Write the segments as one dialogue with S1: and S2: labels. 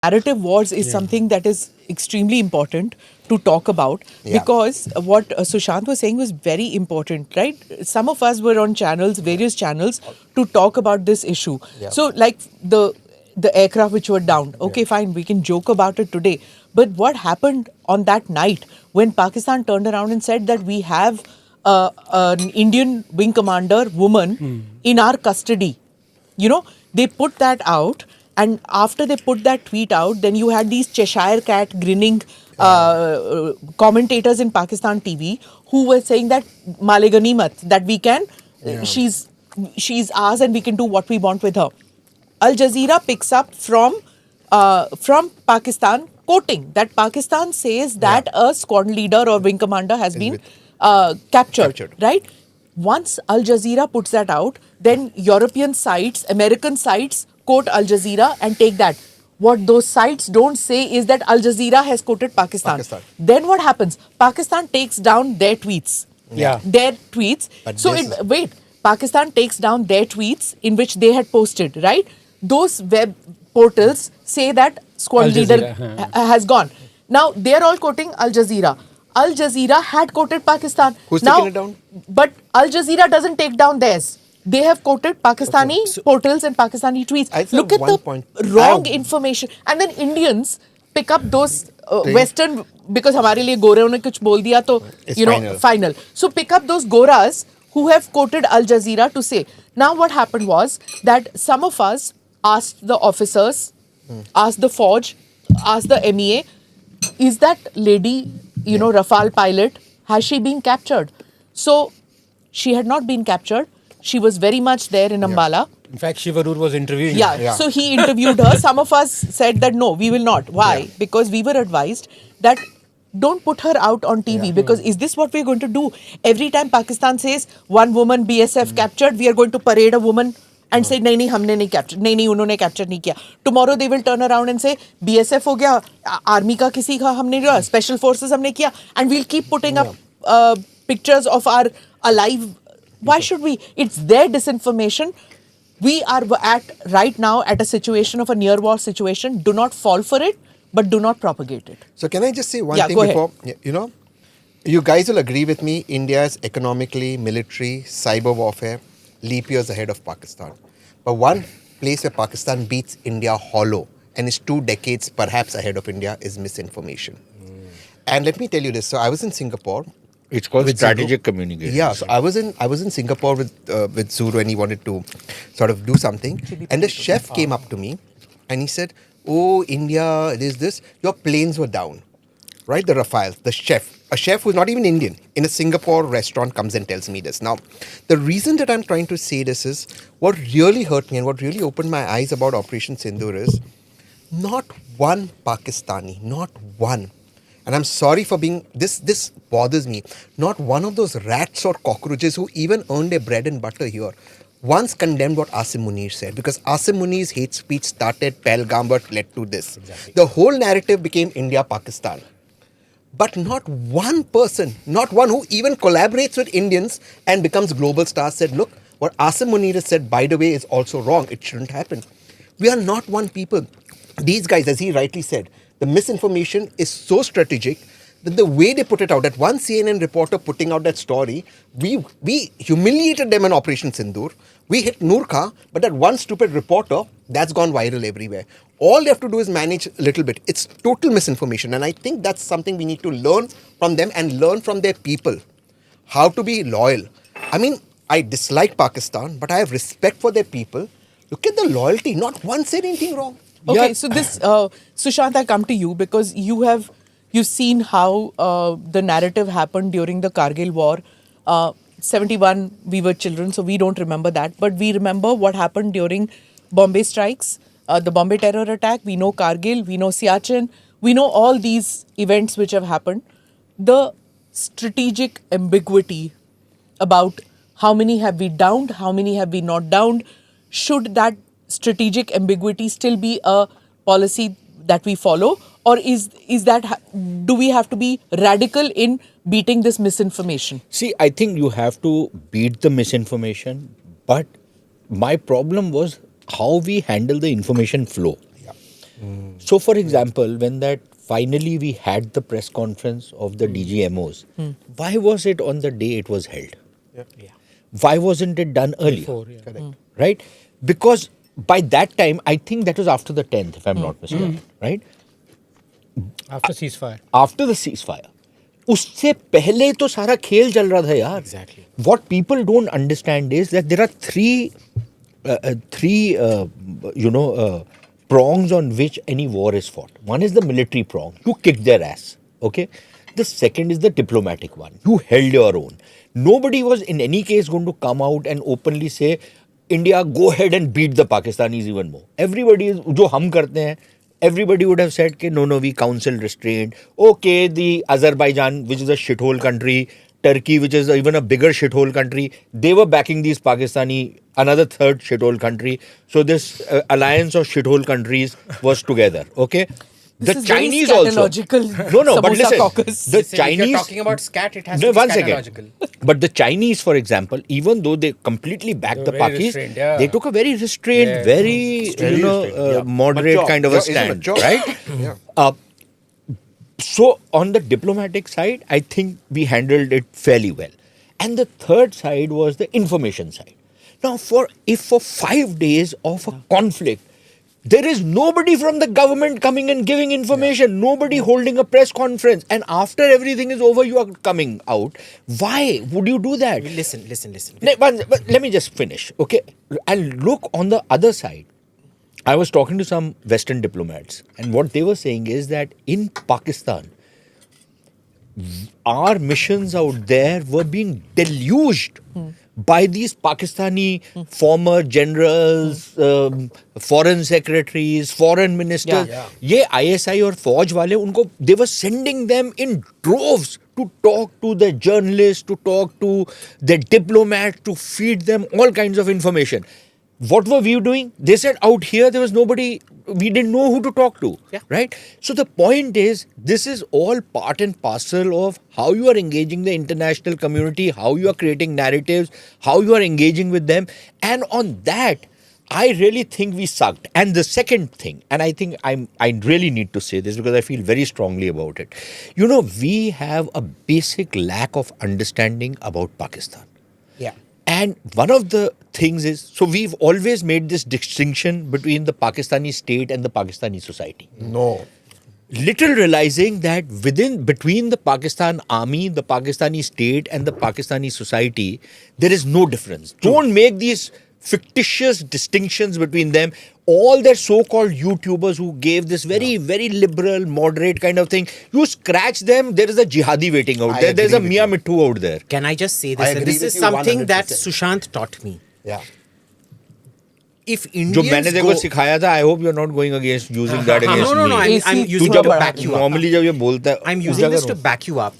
S1: narrative wars is something that is extremely important to talk about because what Sushant was saying was very important, right? Some of us were on channels, various channels, to talk about this issue. So, like the aircraft which were down, okay, fine, we can joke about it today. But what happened on that night when Pakistan turned around and said that we have an Indian wing commander woman in our custody? You know, they put that out, and after they put that tweet out, then you had these Cheshire cat grinning commentators in Pakistan TV who were saying that Male Ganimat, that we can, she's ours and we can do what we want with her. Al Jazeera picks up from Pakistan, quoting that Pakistan says that a squadron leader or wing commander has been captured, right? Once Al Jazeera puts that out, then European sites, American sites quote Al Jazeera and take that. What those sites don't say is that Al Jazeera has quoted Pakistan. Then what happens? Pakistan takes down their tweets. Their tweets. But Pakistan takes down their tweets in which they had posted, right? Those web portals say that squad leader has gone. Now they're all quoting Al Jazeera. Al Jazeera had quoted Pakistan.
S2: Who's taking it down?
S1: But Al Jazeera doesn't take down theirs. They have quoted Pakistani portals and Pakistani tweets. Look at the wrong information. And then Indians pick up those Western, because हमारे लिए गोरों ने कुछ बोल दिया तो, you know, final. So pick up those Goras who have quoted Al Jazeera to say. Now what happened was that some of us asked the officers, asked the Forge, asked the MEA, is that lady, you know, Rafale pilot, has she been captured? So she had not been captured. She was very much there in Ambala.
S3: In fact, Shivarur was interviewing
S1: her. So he interviewed her. Some of us said that no, we will not. Why? Because we were advised that don't put her out on TV because is this what we're going to do? Every time Pakistan says one woman BSF captured, we are going to parade a woman and say nahi humne nahi captured, nahi unhone capture nahi kiya. Tomorrow they will turn around and say BSF ho gaya, army ka kisi ka humne kiya, special forces humne kiya, and we'll keep putting up pictures of our alive. Why should we? It's their disinformation. We are right now at a situation of a near war situation. Do not fall for it, but do not propagate it.
S2: So can I just say one thing before? You know, you guys will agree with me. India is economically, military, cyber warfare, leap years ahead of Pakistan. But one place where Pakistan beats India hollow and is 2 decades perhaps ahead of India is misinformation. And let me tell you this. So I was in Singapore.
S4: It's called strategic communication.
S2: Yeah, so I was in Singapore with Zuru and he wanted to sort of do something. And the chef came up to me and he said, "Oh, India, this. Your planes were down." Right? The Rafale, the chef. A chef who's not even Indian in a Singapore restaurant comes and tells me this. Now, the reason that I'm trying to say this is what really hurt me and what really opened my eyes about Operation Sindoor is not one Pakistani, not one. And I'm sorry for being, this bothers me. Not one of those rats or cockroaches who even earned their bread and butter here once condemned what Asim Munir said. Because Asim Munir's hate speech started Pahalgam but led to this. Exactly. The whole narrative became India-Pakistan. But not one person, not one who even collaborates with Indians and becomes global star said, look, what Asim Munir has said, by the way, is also wrong. It shouldn't happen. We are not one people. These guys, as he rightly said, the misinformation is so strategic that the way they put it out, that one CNN reporter putting out that story, we humiliated them in Operation Sindoor. We hit Noor Khan, but that one stupid reporter, that's gone viral everywhere. All they have to do is manage a little bit. It's total misinformation. And I think that's something we need to learn from them and learn from their people. How to be loyal. I mean, I dislike Pakistan, but I have respect for their people. Look at the loyalty. Not one said anything wrong.
S1: Okay, so this, Sushant, I come to you because you've seen how the narrative happened during the Kargil war. 71, we were children, so we don't remember that. But we remember what happened during Bombay strikes, the Bombay terror attack. We know Kargil, we know Siachen. We know all these events which have happened. The strategic ambiguity about how many have we downed, how many have we not downed. Should that strategic ambiguity still be a policy that we follow, or is that, do we have to be radical in beating this misinformation?
S4: See, I think you have to beat the misinformation, but my problem was how we handle the information flow. So, for example, when that finally we had the press conference of the DGMOs, why was it on the day it was held? Why wasn't it done earlier?
S3: Before, yeah.
S2: Correct.
S4: Right? Because by that time, I think that was after the 10th, if I'm not mistaken, right?
S3: After ceasefire.
S4: After the ceasefire. उससे पहले तो सारा खेल चल रहा था यार.
S5: Exactly.
S4: What people don't understand is that there are three prongs on which any war is fought. One is the military prong. You kick their ass. Okay. The second is the diplomatic one. You held your own. Nobody was in any case going to come out and openly say, India, go ahead and beat the Pakistanis even more. Everybody is, जो हम करते हैं, everybody would have said, no, we counsel restraint. Okay, the Azerbaijan, which is a shithole country, Turkey, which is even a bigger shithole country, they were backing these Pakistani, another third shithole country. So this alliance of shithole countries was together. Okay.
S1: This
S4: The
S1: is very
S4: Chinese also.
S1: scatological.
S4: No, but
S1: Samosa
S4: listen.
S1: caucus.
S4: The
S5: Listen, if
S4: Chinese.
S5: you're talking about scat, it has
S4: No,
S5: to be
S4: one second.
S5: scatological.
S4: But the Chinese, for example, even though they completely backed the
S3: They were very
S4: Pakis,
S3: restrained, yeah.
S4: they took a very restrained,
S3: Yeah.
S4: very,
S2: Very restrained, yeah.
S4: moderate
S2: Mature.
S4: kind of
S2: Yeah,
S4: a
S2: it's a
S4: stand,
S2: mature.
S4: right?
S2: Yeah.
S4: So on the diplomatic side, I think we handled it fairly well. And the third side was the information side. Now, if for 5 days of a conflict, there is nobody from the government coming and giving information, nobody holding a press conference, and after everything is over, you are coming out. Why would you do that?
S5: Listen.
S4: But let me just finish, okay? And look on the other side. I was talking to some Western diplomats, and what they were saying is that in Pakistan, our missions out there were being deluged by these Pakistani former generals, foreign secretaries, foreign ministers. ये ISI और फौज वाले उनको they were sending them in droves to talk to the journalists, to talk to the diplomats, to feed them all kinds of information. What were we doing? They said out here there was nobody, we didn't know who to talk to, right? So the point is, this is all part and parcel of how you are engaging the international community, how you are creating narratives, how you are engaging with them. And on that, I really think we sucked. And the second thing, and I think I really need to say this because I feel very strongly about it. You know, we have a basic lack of understanding about Pakistan.
S5: Yeah.
S4: And one of the things is, so we've always made this distinction between the Pakistani state and the Pakistani society.
S2: No.
S4: Little realizing that between the Pakistan army, the Pakistani state and the Pakistani society, there is no difference. Don't make these fictitious distinctions between them. All their so-called YouTubers who gave this very, very liberal, moderate kind of thing, you scratch them, there is a jihadi waiting out there. There's a Mia Mittu out there.
S5: Can I just say
S2: I
S5: this? And
S2: agree
S5: this
S2: with
S5: is
S2: you
S5: something that
S2: 100%.
S5: Sushant taught me.
S2: Yeah.
S5: If
S4: जो
S5: Indians
S4: मैंने देखो सिखाया था, I hope you're not going against using that against
S5: no,
S4: me.
S5: I'm
S1: AC
S5: using
S4: तू
S5: it to
S4: जब
S5: back you up.
S4: normally जब ये बोलता है,
S5: I'm using this to back you up.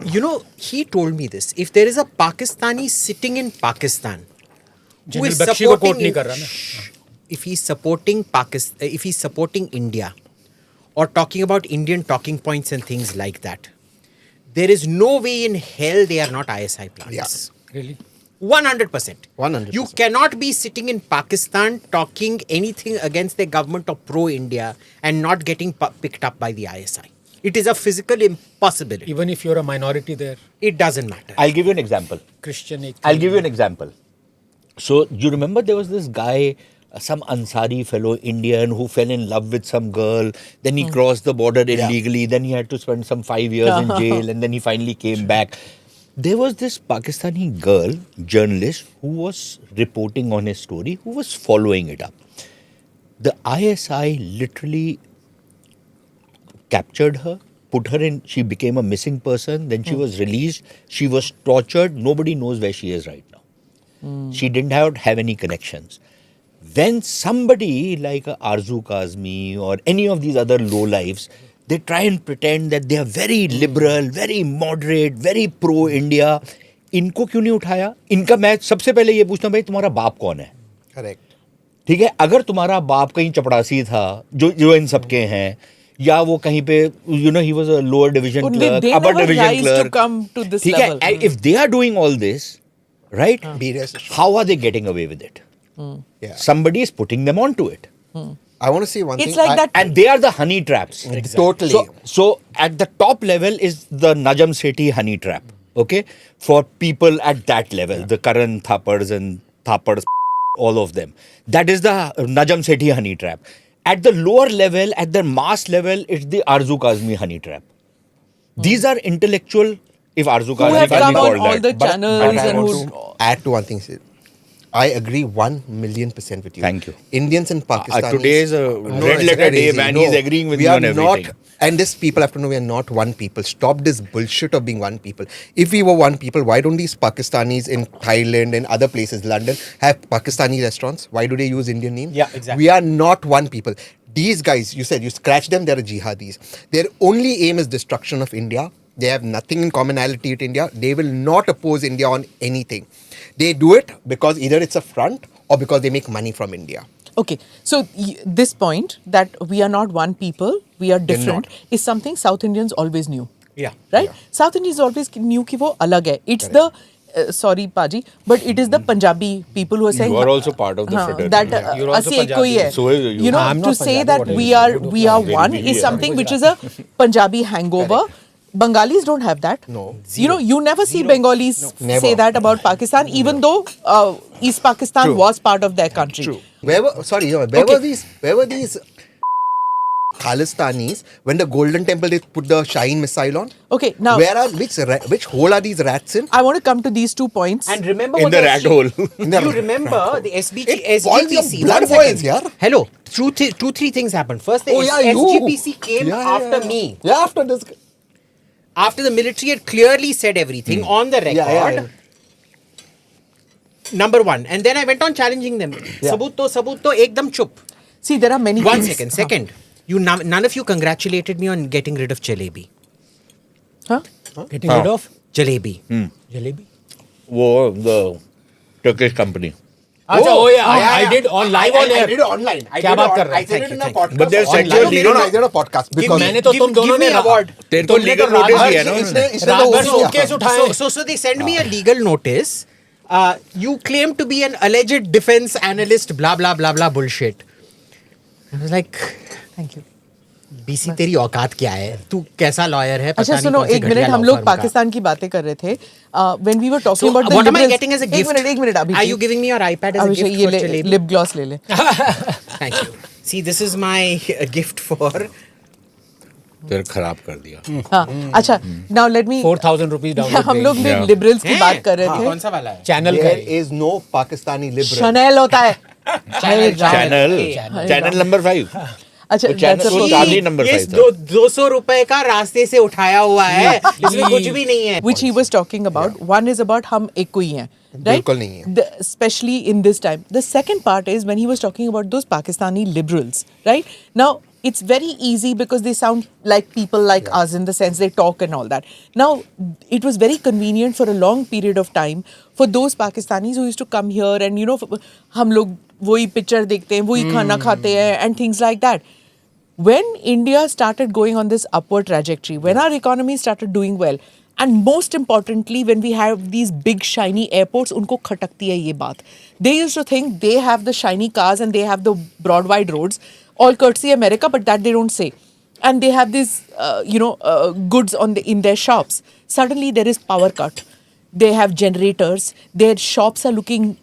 S5: You know, he told me this. If there is a Pakistani sitting in Pakistan, who
S3: general
S5: is
S3: Bakshi को quote
S5: supporting,
S3: नहीं कर रहा ना.
S5: if he's supporting Pakistan, if he's supporting India, or talking about Indian talking points and things like that, there is no way in hell they are not ISI plants.
S3: Really?
S5: 100%.
S2: 100%.
S5: You cannot be sitting in Pakistan talking anything against the government or pro-India and not getting picked up by the ISI. It is a physical impossibility.
S3: Even if you're a minority there,
S5: It doesn't matter.
S4: I'll give you an example.
S3: Christian.
S4: I'll give you an example. So, you remember there was this guy, some Ansari fellow Indian who fell in love with some girl, then he crossed the border illegally, then he had to spend some 5 years in jail, and then he finally came back. There was this Pakistani girl, journalist, who was reporting on his story, who was following it up. The ISI literally captured her, put her in, she became a missing person, then she was released, she was tortured, nobody knows where she is right now. She didn't have any connections. When somebody like a Arzu Kazmi or any of these other lowlifes, they try and pretend that they are very liberal, very moderate, very pro-India. इनको क्यों नहीं उठाया? इनका मैं सबसे पहले ये पूछता हूँ, भाई तुम्हारा बाप कौन है?
S2: Correct.
S4: ठीक है, अगर तुम्हारा बाप कहीं चपड़ासी था, जो इन सबके हैं, या वो कहीं पे, he was a lower division
S1: Only
S4: clerk,
S1: they
S4: upper
S1: never
S4: division
S1: rise to
S4: clerk.
S1: come to this
S4: ठीक है,
S1: level.
S4: and if they are doing all this, right?
S2: Be rest assured.
S4: How are they getting away with it?
S2: Yeah.
S4: Somebody is putting them onto it.
S2: I want to say one thing.
S1: It's like that.
S4: And they are the honey traps.
S2: Totally.
S4: So at the top level is the Najam Sethi honey trap. Okay, for people at that level, the Karan Thappars and Thappars, all of them. That is the Najam Sethi honey trap. At the lower level, at the mass level, it's the Arzu Kazmi honey trap. These are intellectual. If Arzu
S1: Who
S4: Kazmi
S1: have
S4: can
S1: come
S4: be
S1: on
S4: called
S1: all
S4: that.
S1: the
S2: But
S1: channels
S2: I
S1: and
S2: want
S1: who.
S2: to add to one thing, Sid. I agree 1,000,000% with you.
S4: Thank you.
S2: Indians and Pakistanis.
S4: Today is a red
S2: it's
S4: letter day,
S2: crazy.
S4: man. He's agreeing with
S2: we
S4: me
S2: are
S4: on everything.
S2: Not, and this people have to know we are not one people. Stop this bullshit of being one people. If we were one people, why don't these Pakistanis in Thailand and other places, London, have Pakistani restaurants? Why do they use Indian names?
S5: Yeah, exactly.
S2: We are not one people. These guys, you said, you scratch them, they're jihadis. Their only aim is destruction of India. They have nothing in commonality with India. They will not oppose India on anything. They do it because either it's a front or because they make money from India.
S1: Okay, so this point that we are not one people, we are different,
S2: not.
S1: is something South Indians always knew.
S5: Yeah.
S1: Right? South Indians always knew कि वो अलग है. It's the sorry Paji, but it is the Punjabi people who are saying
S4: You are also part of the
S1: हाँ,
S4: fraternity.
S1: that
S3: You're also
S1: ਅਸੀਂ ਇੱਕੋ ਹੀ ਹੈ.
S4: So is you.
S1: You know,
S3: I'm
S1: to
S3: not
S1: say
S3: Punjabi,
S1: that
S3: what
S1: we
S3: are you?
S1: are one
S4: Very
S1: is
S4: big,
S1: something which is a Punjabi hangover. Bengalis don't have that.
S2: No.
S1: You know, you never see Bengalis
S2: Never.
S1: say that about Pakistan, even though East Pakistan
S2: True.
S1: was part of their country.
S2: True. Where were these Khalistanis when the Golden Temple they put the Shaheen missile on?
S1: Okay, now
S2: Which hole are these rats in?
S1: I want to come to these 2 points.
S5: And remember
S4: In
S5: what
S4: the rat hole.
S5: You remember the
S2: It boils your
S5: SGPC?
S2: blood
S5: One second.
S2: boils, yaar.
S5: Hello. Two, three things happened. First, the SGPC came after me.
S2: Yeah, after this.
S5: After the military had clearly said everything on the record.
S2: Yeah.
S5: Number one. And then I went on challenging them. Sabut to, ekdam chup.
S1: See, there are many
S5: One
S1: things.
S5: second. Second, none of you congratulated me on getting rid of jalebi.
S1: Huh?
S3: Getting rid of
S5: Jalebi.
S3: jalebi.
S4: वो the Turkish company.
S3: अच्छा, oh yeah, I did on live on
S2: I
S3: air.
S2: did it online.
S3: क्या बात कर रहे
S2: I
S3: हैं?
S2: said it in a podcast.
S4: But there's
S2: online.
S4: sexual legal-
S2: I did a podcast because
S3: मैंने तो तुम दोनों ने
S5: award.
S4: तेरे को legal notice दिया ना उन्होंने।
S3: रात भर
S2: उसने-
S3: सूटकेस उठाए.
S5: So they send me a legal notice. You claim to be an alleged defense analyst, blah blah blah blah bullshit. I was like,
S1: Thank you.
S5: BC तेरी औकात क्या है? तू कैसा लॉयर है?
S1: अच्छा सुनो, एक मिनट, हम लोग पाकिस्तान की बातें कर रहे थे. When we were talking about the
S5: what am I
S1: liberals-
S5: getting as a gift?
S1: एक minute
S5: Are you giving me your iPad as a
S1: Abhishek,
S5: gift
S1: ये
S5: for
S1: ले,
S5: jalebi?
S1: lip gloss ले ले.
S5: Thank you. See, this is my gift for.
S4: तेरे खराब कर दिया.
S1: हाँ, अच्छा, now let me.
S3: 4,000 rupees download.
S1: हम लोग
S4: Yeah.
S1: liberals की बात कर रहे थे.
S5: कौन सा वाला है?
S3: चैनल
S2: there
S3: का
S2: is no Pakistani liberal.
S1: Chanel होता है.
S4: Channel number 5.
S1: अच्छा,
S4: वो channel-
S1: that's a
S4: वो
S1: problem.
S4: शादी number
S5: ये
S4: 5 था.
S5: 200 रुपए का रास्ते से उठाया हुआ है. इसमें कुछ भी नहीं है.
S1: Which he was talking about. One is about हम एक कोई हैं. Right?
S2: बिल्कुल नहीं है.
S1: Especially in this time. The second part is when he was talking about those Pakistani liberals. Right? Now, it's very easy because they sound like people like us in the sense they talk and all that. Now, it was very convenient for a long period of time for those Pakistanis who used to come here and, you know, हम लोग वही picture देखते हैं, वही खाना खाते हैं and things like that. When India started going on this upward trajectory, when our economy started doing well, and most importantly, when we have these big shiny airports, उनको खटकती है ये बात. They used to think they have the shiny cars and they have the broad wide roads, all courtesy America, but that they don't say. And they have these, goods in their shops. Suddenly there is power cut. They have generators. Their shops are looking,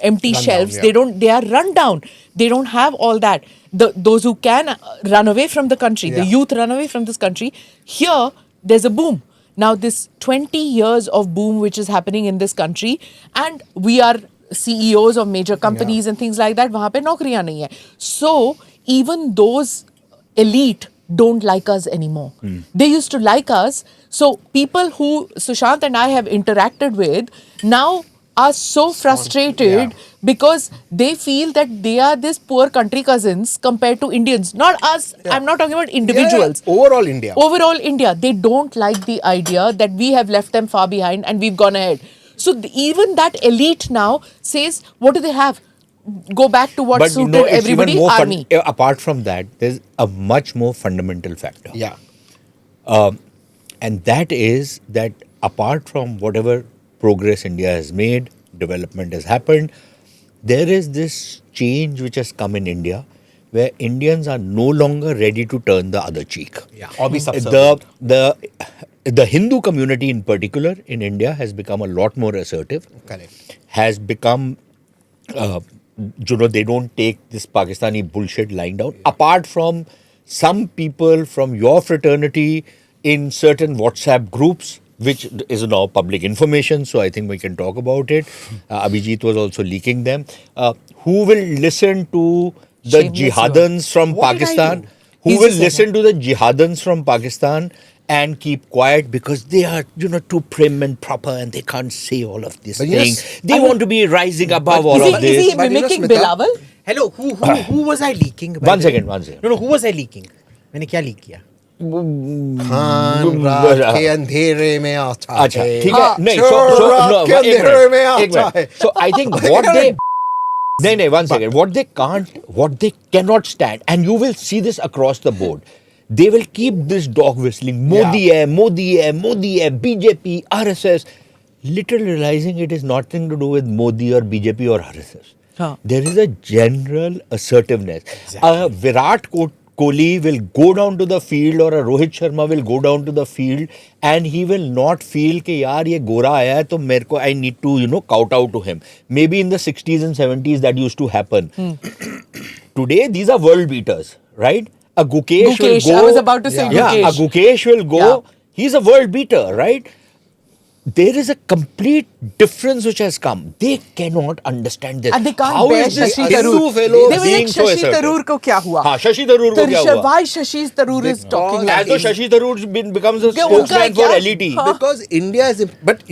S1: empty shelves.
S2: yeah.
S1: They are run down. They don't have all that. Those who can run away from the country, the youth run away from this country. Here, there's a boom. Now, this 20 years of boom which is happening in this country, and we are CEOs of major companies and things like that, वहाँ पे नौकरियाँ नहीं है. So, even those elite don't like us anymore. They used to like us. So, people who Sushant and I have interacted with now are so frustrated because they feel that they are this poor country cousins compared to Indians. Not us. I'm not talking about individuals.
S2: Yeah. Overall India.
S1: Overall India, they don't like the idea that we have left them far behind and we've gone ahead. So even that elite now says, what do they have? Go back to what suited
S4: it's
S1: everybody,
S4: even more
S1: army.
S4: Apart from that, there's a much more fundamental factor.
S2: Yeah.
S4: And that is that apart from whatever progress India has made, development has happened, there is this change which has come in India where Indians are no longer ready to turn the other cheek.
S5: Yeah.
S3: Or be subservient.
S4: The Hindu community in particular in India has become a lot more assertive.
S2: Correct.
S4: Has become, they don't take this Pakistani bullshit lying down. Apart from some people from your fraternity in certain WhatsApp groups, which is now public information, so I think we can talk about it. Abhijit was also leaking them. Who will listen to the
S1: Shameless
S4: jihadans from
S5: What did I
S4: Pakistan?
S5: do?
S4: Who
S1: He's
S4: will
S1: just
S4: listen to the jihadans from Pakistan and keep quiet because they are, too prim and proper and they can't say all of this
S2: But
S4: thing.
S2: yes,
S4: They want to be rising above all
S1: Is
S4: of
S1: he, is
S4: this.
S1: he
S2: But you know,
S1: mimicking
S2: Smita-
S1: Bilawal?
S5: Hello, who was I leaking? by
S4: One
S5: the way?
S4: second.
S5: No, who was I leaking? मैंने क्या leak किया?
S2: खान रात के अंधेरे में आता
S4: अच्छा
S2: है।
S4: ठीक है नहीं
S2: चोर रात के अंधेरे में आता है।
S4: so I think what they no, one second. What they cannot stand, and you will see this across the board. They will keep this dog whistling. Modi hai, BJP, RSS. Little realizing it is nothing to do with Modi or BJP or RSS.
S1: Huh.
S4: There is a general assertiveness. Virat Kohli will go down to the field or a Rohit Sharma will go down to the field and he will not feel कि यार ये गोरा आया है तो मेरे को I need to kowtow to him. Maybe in the 60s and 70s that used to happen. Today these are world beaters, right? A Gukesh will
S1: Gukesh,
S4: go.
S1: I was about to say
S4: Yeah, a
S1: Gukesh.
S4: Gukesh will go.
S1: Yeah.
S4: He's a world beater, right? There is a complete difference which has come. They cannot understand this.
S1: And they can't
S4: How
S1: bear
S4: is this
S1: Shashi
S4: Hindu
S1: Tharoor.
S4: fellow
S1: They were
S4: being
S1: like,
S4: so
S1: Shashi
S4: assertive?
S1: Tharoor को क्या हुआ?
S4: हाँ, Shashi Tharoor को क्या हुआ?
S1: Why Shashi Tharoor is talking like
S4: As though
S1: this?
S4: Shashi Tharoor becomes a
S1: क्या उनका
S4: spokesman for
S1: क्या?
S4: LET.
S1: हाँ.
S2: Because India is, but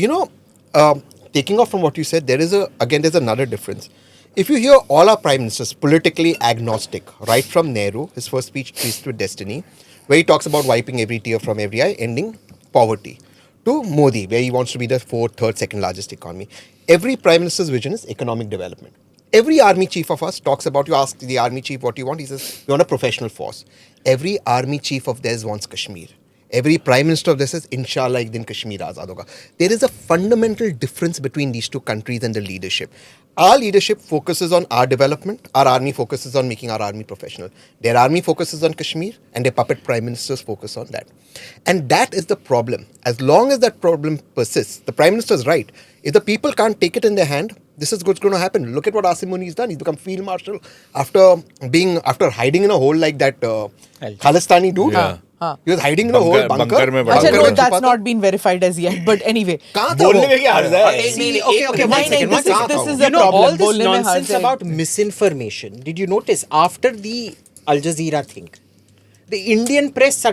S2: taking off from what you said, there's another difference. If you hear all our prime ministers politically agnostic, right from Nehru, his first speech, Peace with Destiny, where he talks about wiping every tear from every eye, ending poverty, to Modi, where he wants to be the fourth, third, second largest economy. Every prime minister's vision is economic development. Every army chief of us talks about, you ask the army chief what you want, he says, we want a professional force. Every army chief of theirs wants Kashmir. Every prime minister of this says, Inshallah, ek din Kashmir azad hoga. There is a fundamental difference between these two countries and the leadership. Our leadership focuses on our development. Our army focuses on making our army professional. Their army focuses on Kashmir and their puppet prime ministers focus on that. And that is the problem. As long as that problem persists, the prime minister is right. If the people can't take it in their hand, this is what's going to happen. Look at what Asim Munir has done. He's become field marshal after hiding in a hole like that Khalistani dude.
S4: Yeah.
S2: He was hiding in a whole bunker.
S4: bunker में बड़ा
S1: अच्छा,
S2: bunker
S1: no,
S2: में
S1: that's
S2: छुपा था।
S1: not been verified as yet. But anyway.
S2: कहाँ था
S4: बोलने
S2: वो?
S4: में क्या हर्ज है?
S1: See,
S5: Okay, one
S1: नहीं,
S5: second.
S1: नहीं, this is a
S5: You know,
S1: problem.
S5: all this
S1: बोलने में
S5: nonsense
S1: हर्ज है.
S5: about misinformation. Did you notice after the Al Jazeera thing, the Indian press,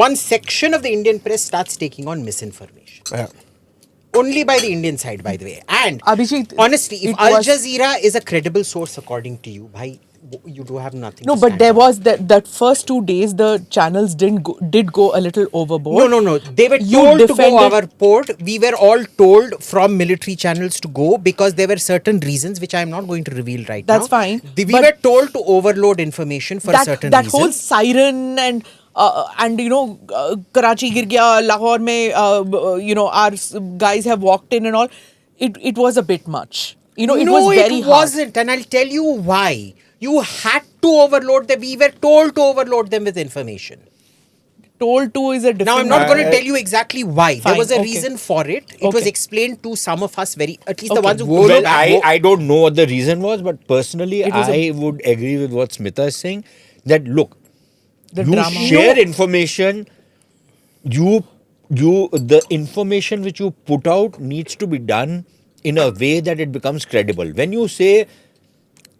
S5: one section of the Indian press starts taking on misinformation.
S2: Yeah.
S5: Only by the Indian side, by the way. And
S1: Abhijit,
S5: honestly, if
S1: it
S5: Al
S1: was-
S5: Jazeera is a credible source according to you, bhai, you do have nothing.
S1: No,
S5: to
S1: but
S5: stand
S1: there
S5: on.
S1: was that first 2 days the channels did go a little overboard.
S5: No. They were
S1: You
S5: told to go
S1: defended-
S5: our port. We were all told from military channels to go because there were certain reasons which I am not going to reveal right now.
S1: That's fine,
S5: We
S1: but-
S5: were told to overload information for certain
S1: that
S5: reasons.
S1: whole siren and Karachi gir gaya, Lahore mein our guys have walked in and all. It was a bit much. It
S5: no,
S1: was very
S5: it
S1: hard.
S5: wasn't, and I'll tell you why. You had to overload them. We were told to overload them with information.
S1: Told to is a different.
S5: Now, I'm not going to tell you exactly why.
S1: Fine,
S5: there was a
S1: okay.
S5: reason for it. It was
S1: Okay.
S5: explained to some of us at least the
S1: Okay.
S5: ones who
S4: Well, I don't know what the reason was, but personally,
S1: It was
S4: I would agree with what Smita is saying. That look,
S1: The
S4: you
S1: drama.
S4: share information. The information which you put out needs to be done in a way that it becomes credible. When you say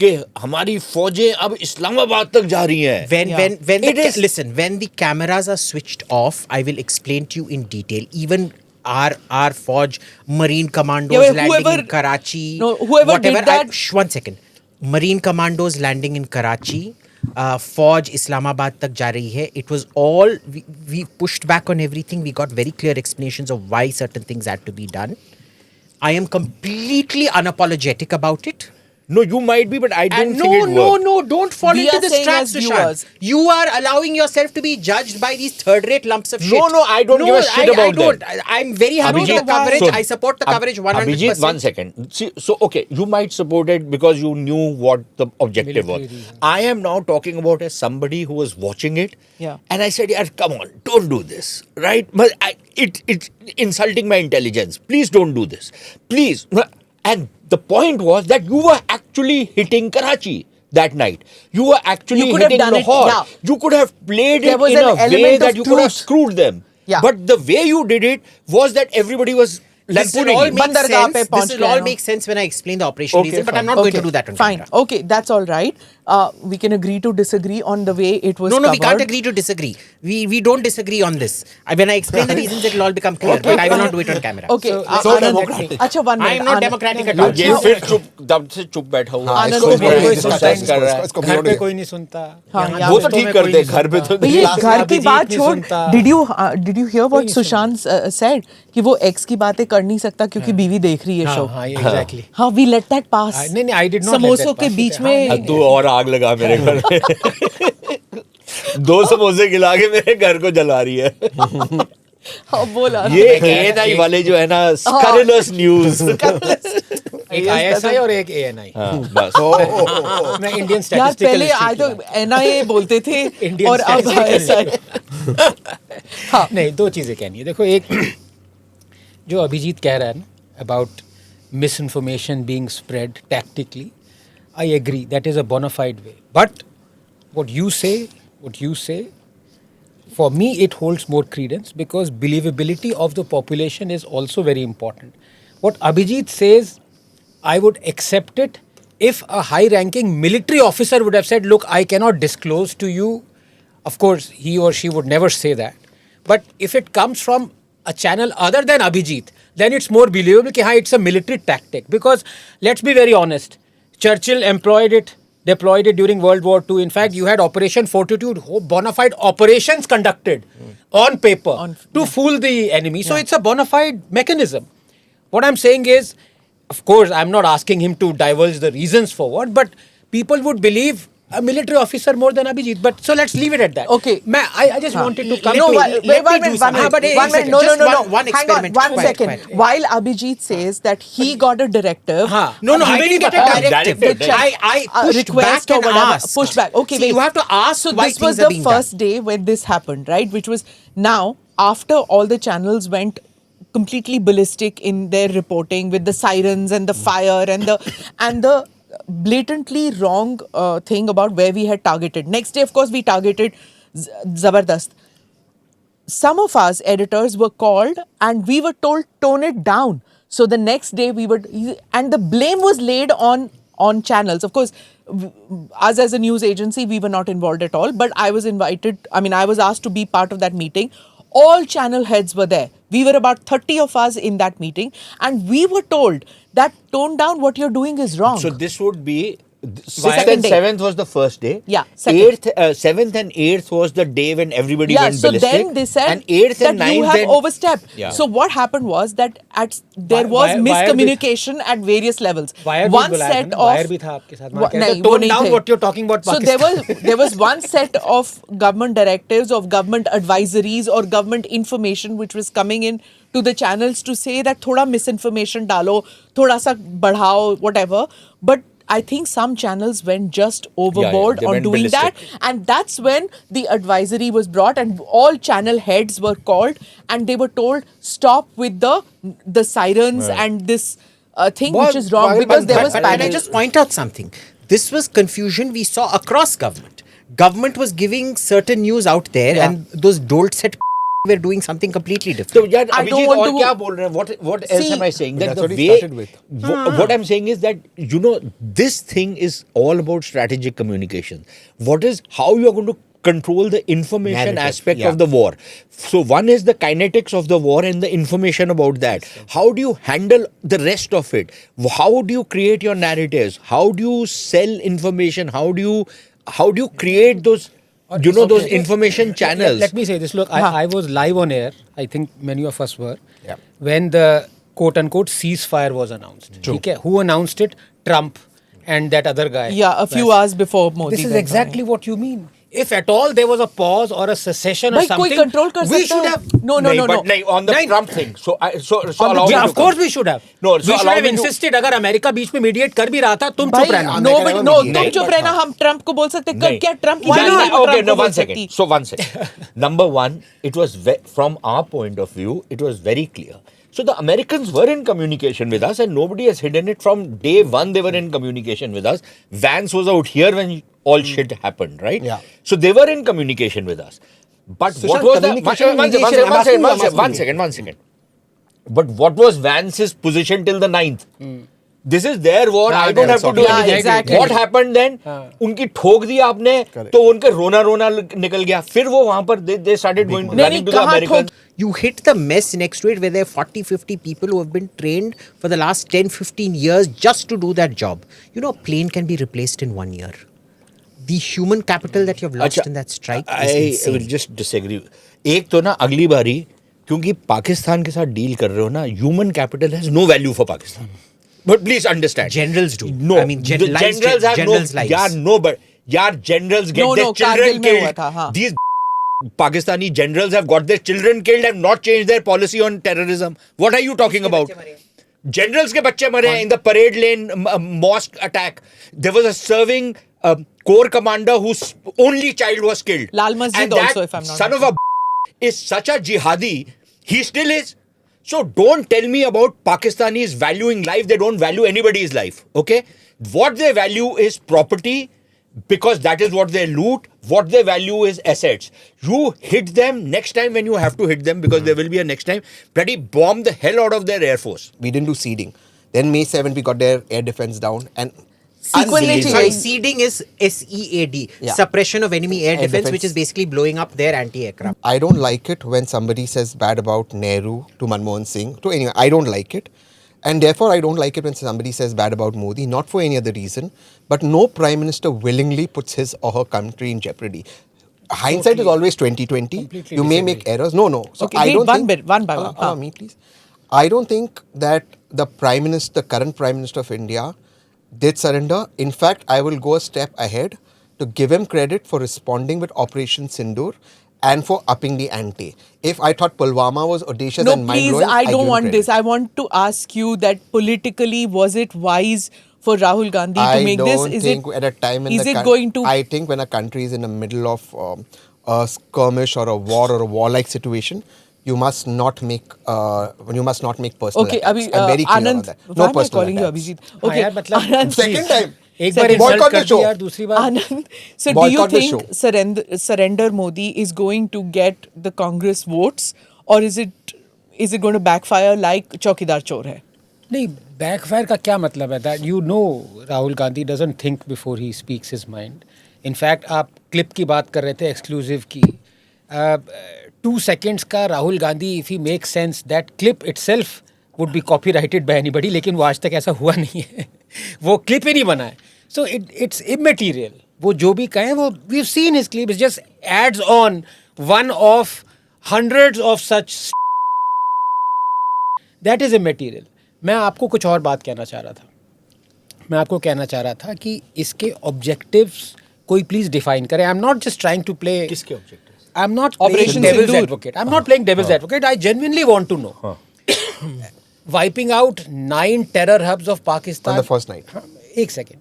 S4: कि हमारी फौजें अब इस्लामाबाद तक जा रही हैं.
S5: When
S4: It is-
S5: listen, when the cameras are switched off, I will explain to you in detail. Even our forge marine commandos
S1: Yeah, but
S5: landing
S1: whoever-
S5: in Karachi,
S1: No, whoever did
S5: whatever.
S1: that-
S5: One second. Marine commandos landing in Karachi, forge Islamabad tak ja rahi hai. It was all we pushed back on everything. We got very clear explanations of why certain things had to be done. I am completely unapologetic about it.
S4: No, you might be, but I don't
S5: And
S4: think it worked.
S5: no, don't fall
S1: We
S5: into
S1: are
S5: this
S1: saying
S5: trap,
S1: as
S5: Sushant.
S1: viewers.
S5: You are allowing yourself to be judged by these third-rate lumps of shit.
S4: No, I don't give a shit
S5: I
S4: about
S5: don't.
S4: that.
S5: I'm very happy with the coverage.
S4: so
S5: I support the coverage 100%.
S4: Abhijit, 1 second. See, so okay, you might support it because you knew what the objective
S3: Military
S4: was.
S3: reasons.
S4: I am now talking about as somebody who was watching it.
S1: Yeah.
S4: And I said, yeah, come on, don't do this, right? But it's insulting my intelligence. Please don't do this. Please. And the point was that you were actually hitting Karachi that night. You were actually
S1: You could have
S4: hitting
S1: done it,
S4: Lahore.
S1: yeah.
S4: You could have played
S1: There
S4: it
S1: was
S4: in
S1: an
S4: a way
S1: element
S4: that
S1: of
S4: you could have
S1: truth.
S4: screwed them.
S1: Yeah.
S4: But the way you did it was that everybody was
S5: This will
S4: lampooning
S5: all
S4: you.
S5: make
S1: Bandargah pe
S5: sense.
S1: pahunch
S5: This will
S1: gaya
S5: all
S1: na.
S5: make sense when I explain the operation
S4: Okay,
S5: reason, but I'm
S4: fine.
S5: not going to do that on
S1: Fine.
S5: camera.
S1: Okay, that's all right. We can agree to disagree on the way it was
S5: No,
S1: covered.
S5: we can't agree to disagree. We don't disagree on this. When I explain the reasons, it will all become clear. But I will not do it on camera.
S1: Okay.
S3: So
S1: Anand,
S3: democratic.
S1: अच्छा, 1 minute.
S5: I am not
S1: Anand.
S5: democratic at
S3: You
S5: all.
S3: gave
S4: फिर चुप दब से चुप बैठा हुआ
S2: हाँ,
S1: आनंद
S2: इसको
S1: को
S2: इसको
S1: बोलो,
S2: इसको
S1: इसको
S2: इसको
S3: टाइम
S2: इसको इसको इसको
S3: घर
S2: म्यूट
S3: पे
S2: हो
S3: कोई नहीं सुनता
S1: हाँ,
S3: यहाँ
S1: यहाँ
S4: वो तो
S3: दोस्तों
S4: ठीक
S3: में
S4: कर
S3: कोई
S4: दे,
S3: नहीं
S4: घर पे
S3: सुनता।
S4: तो
S1: भैया
S2: Last
S1: घर की
S3: अभिजीत
S1: बात
S3: नहीं
S1: छोड़.
S3: सुनता।
S1: Did you hear what
S3: नहीं
S1: Sushant said कि वो एक्स की बातें कर नहीं सकता क्योंकि बीवी देख रही है
S3: हाँ,
S1: शो.
S3: हाँ, exactly.
S1: हाँ, we let that pass.
S3: नहीं, नहीं, I did not let
S1: समोसों
S3: that
S1: के
S3: pass.
S1: बीच
S3: हाँ,
S1: में
S3: नहीं,
S4: तू और आग लगा मेरे घर में 2 समोसे खिला के मेरे घर को जला रही है
S1: हाँ, बोला.
S4: ये ANI वाले जो है ना स्कैरलस न्यूज
S3: एक ISI और एक ANI
S4: बस
S3: मैं इंडियन
S1: यार
S3: स्टैटिस्टिकल
S1: पहले आए तो NIA बोलते थे
S3: Indian
S1: और अब
S3: Statistical
S1: ऐसा.
S3: नहीं, दो चीजें कहनी है. देखो, एक जो अभिजीत कह रहा है ना about misinformation being spread tactically, I agree, that is a bona fide way. But what you say, for me it holds more credence because believability of the population is also very important. What Abhijit says, I would accept it if a high-ranking military officer would have said, look, I cannot disclose to you. Of course, he or she would never say that. But if it comes from a channel other than Abhijit, then it's more believable that it's a military tactic. Because let's be very honest, Churchill deployed it during World War II. In fact, you had Operation Fortitude, bona fide operations conducted on paper to fool the enemy. So it's a bona fide mechanism. What I'm saying is, of course, I'm not asking him to divulge the reasons for what, but people would believe a military officer more than Abhijit. But so let's leave it at that.
S1: Okay.
S3: I just wanted to come
S1: No,
S3: to
S1: wait, one minute.
S5: but a
S1: One minute.
S5: second,
S1: No,
S5: just
S1: no.
S5: one
S1: Hang on,
S5: experiment.
S1: 1
S5: Quiet,
S1: second.
S5: quiet.
S1: While Abhijit says that he got a directive.
S3: हाँ.
S5: No, I
S3: I
S5: didn't get a
S3: didn't
S5: directive.
S4: directive.
S5: I pushed
S1: request
S5: back
S1: or
S5: and
S1: whatever.
S5: asked.
S1: Push back. Okay,
S5: See,
S1: wait.
S5: you have to ask
S1: So
S5: why
S1: this
S5: things
S1: was
S5: are
S1: the
S5: being
S1: first
S5: done.
S1: day when this happened, right? Which was now after all the channels went completely ballistic in their reporting with the sirens and the fire and the blatantly wrong thing about where we had targeted. Next day, of course, we targeted Zabardast. Some of us editors were called and we were told tone it down. So the next day we would, and the blame was laid on channels. Of course, us as a news agency, we were not involved at all. But I was invited. I mean, I was asked to be part of that meeting. All channel heads were there. We were about 30 of us in that meeting, and we were told that tone down. What you're doing is wrong.
S4: So this would be 6th
S1: Second
S4: and
S1: day.
S4: 7th was the first day.
S1: Yeah, second.
S4: 7th and 8th was the day when everybody
S1: Yeah,
S4: went
S1: so
S4: ballistic.
S1: then they said
S4: and 8th
S1: that
S4: and 9th
S1: you have
S4: then,
S1: overstepped.
S4: Yeah.
S1: So what happened was that there
S3: Why-
S1: was
S3: why are we-
S1: miscommunication at various levels.
S3: Wire भी
S1: One
S3: बुलाया था
S1: set
S3: ना,
S1: of
S3: wire भी था आपके साथ, वहाँ
S1: Wha-
S3: कहते
S1: नहीं,
S3: हैं,
S1: वो
S3: tone
S1: नहीं
S3: down
S1: थे.
S3: what you're talking about
S1: So there was one set of government directives, of government advisories or government information which was coming in to the channels to say that thoda misinformation डालो, थोड़ा सा बढ़ाओ, whatever. But I think some channels went just overboard
S4: they
S1: on
S4: went
S1: doing
S4: ballistic.
S1: that. And that's when the advisory was brought and all channel heads were called and they were told, stop with the sirens and this thing which is wrong because there was
S5: But can I
S1: panic.
S5: just point out something? This was confusion we saw across government. Government was giving certain news out there,
S1: Yeah.
S5: and those dolt set were doing something completely
S4: So,
S5: different.
S4: yeah,
S1: I don't
S4: Abhijit,
S1: want
S4: और
S1: to-
S4: क्या बोल रहे हैं? What else
S1: See,
S4: am I saying? That
S2: that's
S4: the
S2: what he
S4: way,
S2: started with.
S4: what I'm saying is that, this thing is all about strategic communication. How you are going to control the information
S5: Narrative,
S4: aspect
S5: yeah.
S4: of the war. So one is the kinetics of the war and the information about that. How do you handle the rest of it? How do you create your narratives? How do you sell information? How do you create those those information channels?
S3: Let me say this. Look, I was live on air. I think many of us were.
S5: Yeah.
S3: When the quote-unquote ceasefire was announced.
S2: True.
S3: Okay? Who announced it? Trump. and that other guy.
S1: Yeah, a few hours before Modi.
S3: This is
S1: went
S3: exactly
S1: on.
S3: what you mean. If at all there was a pause or a cessation or
S1: भाई
S3: something,
S1: कोई control कर
S3: we
S1: सकता
S3: should
S1: है?
S3: have.
S1: No, no, no, no.
S4: But nahi, on the
S3: Nahi.
S4: Trump thing. So
S3: On
S4: allow
S3: the,
S4: me
S3: yeah,
S4: to
S3: of course
S4: come.
S3: we should have.
S4: No, so
S3: we should
S4: allow
S3: have
S4: me to-
S3: insisted. अगर America बीच में mediate कर भी रहा था, तुम
S1: भाई
S3: चुप रहना.
S1: नो बट नो तुम
S4: नहीं,
S1: चुप रहना हम ट्रम्प को बोल सकते
S4: नहीं.
S1: क्या ट्रम्प की
S3: Why
S1: जान
S3: not?
S1: है वो
S4: Okay,
S1: ट्रम्प
S4: no,
S1: को बोल
S4: one second.
S1: सकती
S4: So one second. Number one, it was from our point of view, it was very clear. So the Americans were in communication with us, and nobody has hidden it. From day one, they were in communication with us. Vance was out here when all shit happened, right?
S2: Yeah.
S4: So they were in communication with us. But
S2: Sushant,
S4: what was the
S2: communication and
S4: one
S2: mediation, I'm asking you, I'm asking you.
S4: one second. But what was Vance's position till the 9th? This is their war.
S3: Yeah,
S4: I don't have to do
S1: Yeah,
S4: anything.
S1: exactly.
S4: What happened then? उनकी ठोक दी आपने,
S2: Correct.
S4: तो उनके रोना निकल गया. फिर वो वहां पर they started going
S1: नहीं,
S4: running to the
S1: कहाँ
S4: Americans.
S5: You hit the mess next to it where there are 40, 50 people who have been trained for the last 10, 15 years just to do that job. You know, a plane can be replaced in 1 year. The human capital that you have lost
S4: अच्छा,
S5: in that strike
S4: I
S5: is
S4: will
S5: insane.
S4: just disagree. एक तो ना अगली बारी क्योंकि पाकिस्तान के साथ deal कर रहे हो ना, human capital has no value for Pakistan. But please understand.
S5: Generals do.
S4: No,
S5: I mean,
S4: the
S5: lives,
S4: generals have
S5: generals'
S4: no.
S5: lives.
S4: Yeah, no, but yeah, generals get
S1: No,
S4: their
S1: no,
S4: children
S1: Kargil में हुआ
S4: killed.
S1: था, हाँ.
S4: These Pakistani generals have got their children killed and not changed their policy on terrorism. What are you talking about? Generals के बच्चे मरे हैं in the parade lane mosque attack. There was a serving corps commander whose only child was killed.
S1: Lal Masjid
S4: And that
S1: also, if I'm not
S4: son of a is such a jihadi. He still is. So don't tell me about Pakistanis valuing life. They don't value anybody's life. Okay? What they value is property because that is what they loot. What they value is assets. You hit them next time when you have to hit them because there will be a next time. Bloody bomb the hell out of their air force.
S2: We didn't do seeding. Then May 7th, we got their air defense down. And
S1: Sequentially
S2: unbelievable.
S5: Sorry, seeding is SEAD,
S2: Yeah.
S5: suppression of enemy air defense,
S2: defense.
S5: which is basically blowing up their anti-aircraft.
S2: I don't like it when somebody says bad about Nehru to Manmohan Singh. To anyone, I don't like it. And therefore, I don't like it when somebody says bad about Modi, not for any other reason. But no prime minister willingly puts his or her country in jeopardy. Hindsight is always 2020.
S3: Completely
S2: You may
S3: disagree.
S2: make errors. No. So
S1: Okay,
S2: I
S1: wait,
S2: don't
S1: one
S2: think,
S1: bit, one by one.
S2: Allow me, please. I don't think that the prime minister, the current prime minister of India, did surrender. In fact, I will go a step ahead to give him credit for responding with Operation Sindoor and for upping the ante. If I thought Pulwama was audacious
S1: No,
S2: and
S1: please,
S2: mind-blowing,
S1: I
S2: give
S1: don't
S2: him
S1: want
S2: credit.
S1: this. I want to ask you that politically, was it wise for Rahul Gandhi to make this?
S2: don't think at a time when
S1: is
S2: the
S1: it going to?
S2: I think when a country is in the middle of a skirmish or a war or a warlike situation, you must not make personal
S1: Okay,
S2: attacks.
S1: Abhi,
S2: I'm very clear
S1: Anand,
S2: on that.
S1: why
S2: No
S1: am I
S2: personal
S1: calling you
S2: attacks.
S1: Abhijit?
S3: हाँ
S1: Okay,
S3: यार, मतलब
S1: Anand,
S2: Second time.
S3: एक बार
S1: Second.
S3: Insult
S2: Boycott
S3: कर
S2: the show.
S3: दिया, दूसरी बार
S1: Anand, so do you
S2: Boycott the
S1: think
S2: show.
S1: surrender Modi is going to get the Congress votes, or is it going to backfire like Chaukidar Chor hai?
S3: नहीं, backfire का क्या मतलब है? That you know Rahul Gandhi doesn't think before he speaks his mind. In fact आप clip की बात कर रहे थे, एक्सक्लूसिव की. 2 seconds का Rahul Gandhi, if he make sense, that clip itself would be copyrighted bye anybody, लेकिन वो आज तक ऐसा हुआ नहीं है. वो क्लिप ही नहीं बना है. So it's immaterial. वो जो भी कहें, वो we have seen his clip, it's just adds on one of hundreds of such. That is immaterial. मैं आपको कुछ और बात कहना चाह रहा था. मैं आपको कहना चाह रहा था कि इसके ऑब्जेक्टिव्स कोई प्लीज डिफाइन करे. I am not just trying to play.
S4: किसके objectives?
S3: I am not
S1: Operation
S3: devil's
S1: Sindoor.
S3: Advocate. I am not playing devil's advocate. I genuinely want to know. Wiping out 9 terror hubs of Pakistan
S2: On the first night.
S3: हाँ, एक second.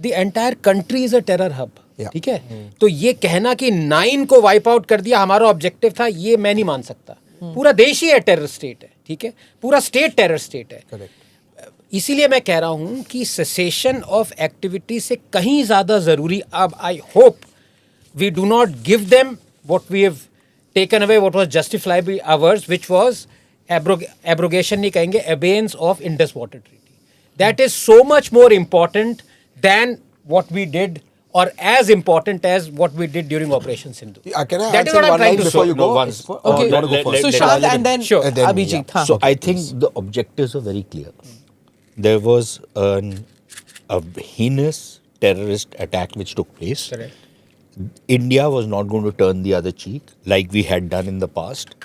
S3: The entire country is a terror hub.
S2: Yeah.
S3: ठीक है. तो ये कहना कि 9 को wipe out कर दिया हमारा ऑब्जेक्टिव था, ये मैं नहीं मान सकता. पूरा देश ही है टेरर स्टेट है. ठीक है, पूरा स्टेट टेरर स्टेट है.
S2: Correct.
S3: इसीलिए मैं कह रहा हूं कि सेसेशन ऑफ एक्टिविटी से कहीं ज्यादा जरूरी. अब I hope we do not give them what we have taken away, what was justifiable ours, which was abrogation नहीं कहेंगे, abeyance of Indus water treaty. That is so much more important than what we did, or as important as what we did during Operation Sindhu.
S2: Can I
S3: That is
S2: answer
S3: what I'm
S2: one
S3: trying
S2: line
S3: to
S2: before
S3: say.
S2: you
S4: No,
S2: go?
S4: once.
S1: Okay,
S2: you want to go
S4: let-
S2: first?
S1: so
S4: let-
S1: Shad
S4: let-
S1: and then
S3: Sure.
S2: And then,
S1: Abhijit.
S2: yeah.
S1: हाँ.
S4: So I think the objectives are very clear. There was a heinous terrorist attack which took place.
S3: Correct.
S4: India was not going to turn the other cheek like we had done in the past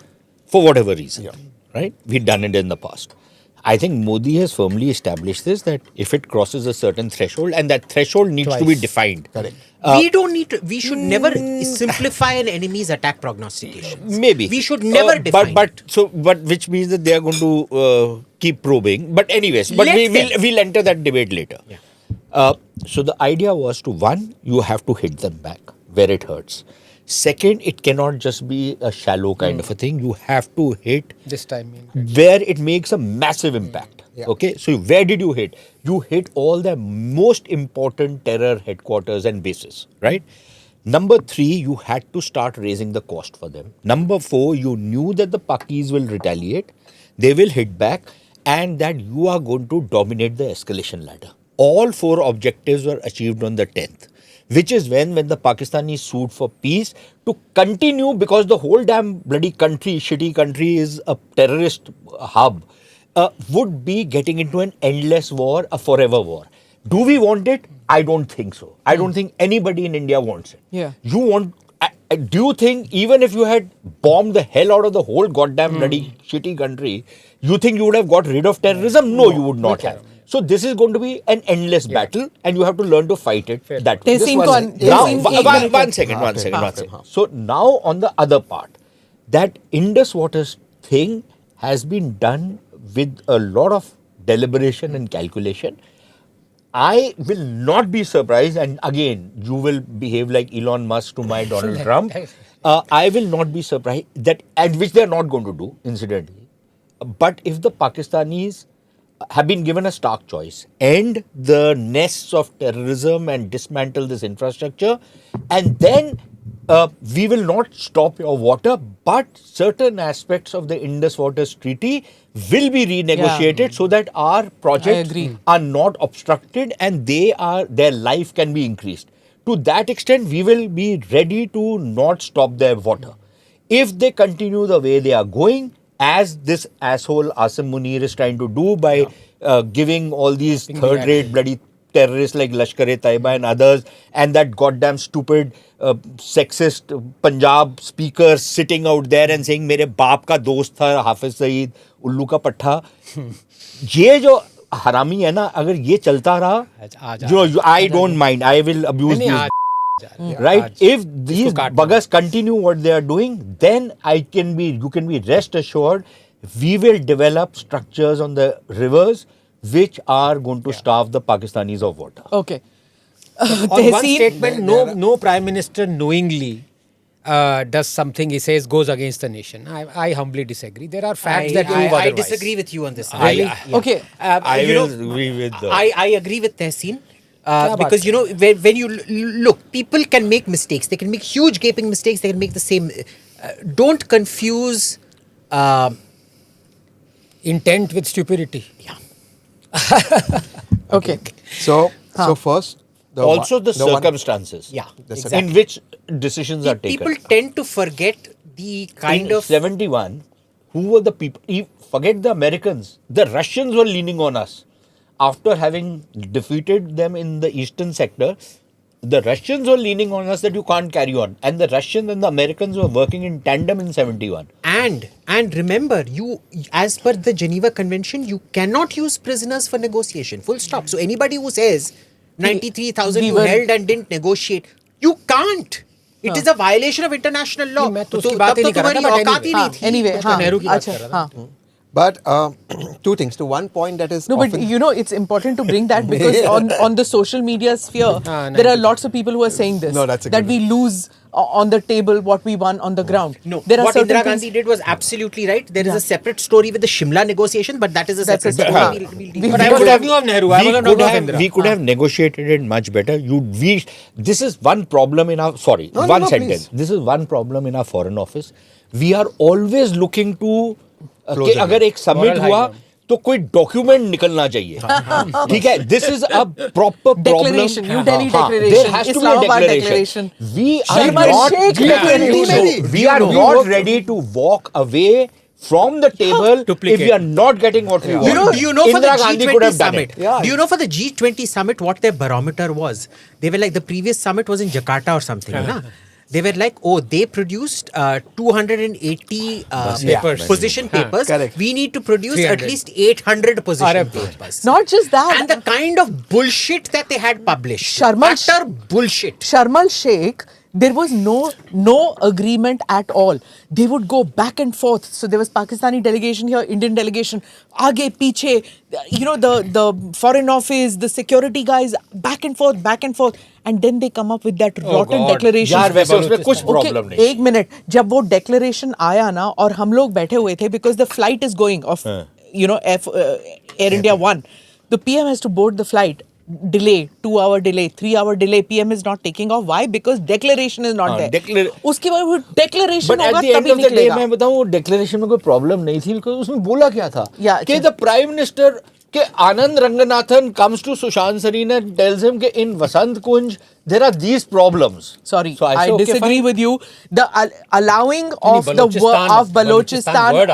S4: for whatever reason.
S2: Yeah.
S4: Right? We'd done it in the past. I think Modi has firmly established this, that if it crosses a certain threshold, and that threshold needs to be defined.
S2: Correct.
S5: We don't need to. We should never simplify an enemy's attack prognostications.
S4: Maybe
S5: We should never define.
S4: but which means that they are going to keep probing. But anyways, but
S5: Let
S4: we'll enter that debate later.
S5: Yeah.
S4: So the idea was to, one, you have to hit them back where it hurts. Second, it cannot just be a shallow kind of a thing. You have to hit
S3: This time.
S4: where it makes a massive impact.
S2: Yeah.
S4: Okay, so where did you hit? You hit all the most important terror headquarters and bases, right? Number 3, you had to start raising the cost for them. Number 4, you knew that the Pakis will retaliate, they will hit back, and that you are going to dominate the escalation ladder. All 4 objectives were achieved on the 10th. Which is when the Pakistanis sued for peace to continue, because the whole damn bloody country, shitty country, is a terrorist hub, would be getting into an endless war, a forever war. Do we want it? I don't think so. I don't think anybody in India wants it.
S1: Yeah.
S4: You want? Do you think even if you had bombed the hell out of the whole goddamn bloody shitty country, you think you would have got rid of terrorism? No, you would not have. So this is going to be an endless battle, and you have to learn to fight it that way.
S1: Tehseen
S4: Now,
S1: Tehseen
S4: one second. So now on the other part, that Indus Waters thing has been done with a lot of deliberation and calculation. I will not be surprised, and again, you will behave like Elon Musk to my Donald Trump. I will not be surprised that, and which they are not going to do, incidentally. But if the Pakistanis have been given a stark choice, end the nests of terrorism and dismantle this infrastructure, and then we will not stop your water, but certain aspects of the Indus Waters Treaty will be renegotiated so that our projects are not obstructed and their life can be increased. To that extent, we will be ready to not stop their water. If they continue the way they are going, as this asshole Asim Munir is trying to do by giving all these third-rate bloody terrorists like Lashkar-e-Taiba and others, and that goddamn stupid sexist Punjab speaker sitting out there and saying, "मेरे बाप का दोस्त था हाफिज सईद, उल्लू का पट्टा." ये जो हरामी है ना, अगर ये चलता रहा, I don't mind. I will abuse these. Right? If these buggers continue what they are doing, then you can be rest assured, we will develop structures on the rivers which are going to starve the Pakistanis of water.
S1: Okay.
S3: On one statement, no prime minister knowingly does something he says goes against the nation. I humbly disagree. There are facts that prove otherwise.
S5: I disagree with you on this.
S1: Okay.
S4: I will agree with
S5: I agree with Tehseen. Because when you look, people can make mistakes. They can make huge gaping mistakes. They can make the same. Don't confuse
S3: Intent with stupidity.
S5: Yeah.
S1: Okay.
S2: So first,
S4: the circumstances in which decisions are taken.
S5: People tend to forget the kind
S4: in
S5: of
S4: 71, who were the people? Forget the Americans. The Russians were leaning on us. After having defeated them in the eastern sector, the Russians were leaning on us that you can't carry on. And the Russians and the Americans were working in tandem in 71.
S5: And remember, as per the Geneva Convention, you cannot use prisoners for negotiation. Full stop. So anybody who says 93,000 you held and didn't negotiate, you can't. It is a violation of international law.
S3: मैं तो उसकी बात ही नहीं कर रहा था, but anyway.
S1: Anyway,
S3: मैं तो नेहरू की बात कर रहा था.
S2: But two things. To one point that is
S1: No, but
S2: often
S1: it's important to bring that because on the social media sphere, there are lots of people who are saying this.
S2: No, that's a
S1: that
S2: good
S1: we lose on the table what we won on the ground.
S5: No,
S1: there are
S5: what
S1: certain
S5: Indira
S1: things-
S5: Gandhi did was absolutely right. There is a separate story with the Shimla negotiation, but that is a
S1: That's a
S5: separate
S1: separate-
S5: story.
S1: We-
S3: But I was talking of Nehru. I wasn't talking of Indira.
S4: We could have negotiated it much better. This is one problem in our one sentence.
S2: please.
S4: This is one problem in our foreign office. We are always looking to कि
S2: Closure.
S4: अगर एक summit
S3: Moral high
S4: हुआ
S3: ground.
S4: तो कोई document निकलना चाहिए. ठीक है, this is a proper problem.
S1: Declaration, New Delhi Declaration,
S4: There has to be a
S1: Islamabad
S4: declaration.
S1: Declaration.
S4: We are
S1: Sharma
S4: not
S1: Sheikh Declaration.
S4: we are not ready to walk away from the table if we are not getting what we want.
S5: Do you know for the
S4: Indira Gandhi could
S5: G20
S4: have done
S5: summit?
S4: it.
S5: Do you know for the G20 summit what their barometer was? They were like, the previous summit was in Jakarta or something. Na? They were like, oh, they produced 280
S3: Papers.
S5: position papers.
S2: Correct.
S5: We need to produce
S3: 300.
S5: at least 800 position
S3: RFP.
S5: papers.
S1: Not just that.
S5: And the kind of bullshit that they had published.
S1: Sharma-
S5: Utter bullshit.
S1: Sharmal Sheikh, there was no agreement at all. They would go back and forth. So there was Pakistani delegation here, Indian delegation, aage, piche, you know, the foreign office, the security guys, back and forth. And then they come up with that rotten
S3: God.
S1: declaration.
S4: यार वैसे उसमें कुछ problem नहीं
S1: एक minute, जब वो declaration आया ना और हम लोग बैठे हुए थे because the flight is going of, you know, Air India 1. The PM has to board the flight. Delay, 2-hour delay, 3-hour delay. PM is not taking off. Why? Because declaration is not there. उसके बाद वो declaration
S4: But at
S1: होगा
S4: the end
S1: तभी
S4: of the day,
S1: निकलेगा.
S4: मैं बताऊं वो declaration में कोई problem नहीं थी because उसमें बोला क्या था
S1: Yeah,
S4: कि the Prime Minister के Anand Ranganathan comes to Sushant Sareen and tells him कि in Vasant Kunj there are these problems.
S1: Sorry,
S4: So
S1: I
S4: say, okay,
S1: disagree
S4: fine.
S1: with you. The allowing of the
S3: Balochistan-
S1: of
S3: Balochistan
S1: Balochistan
S3: word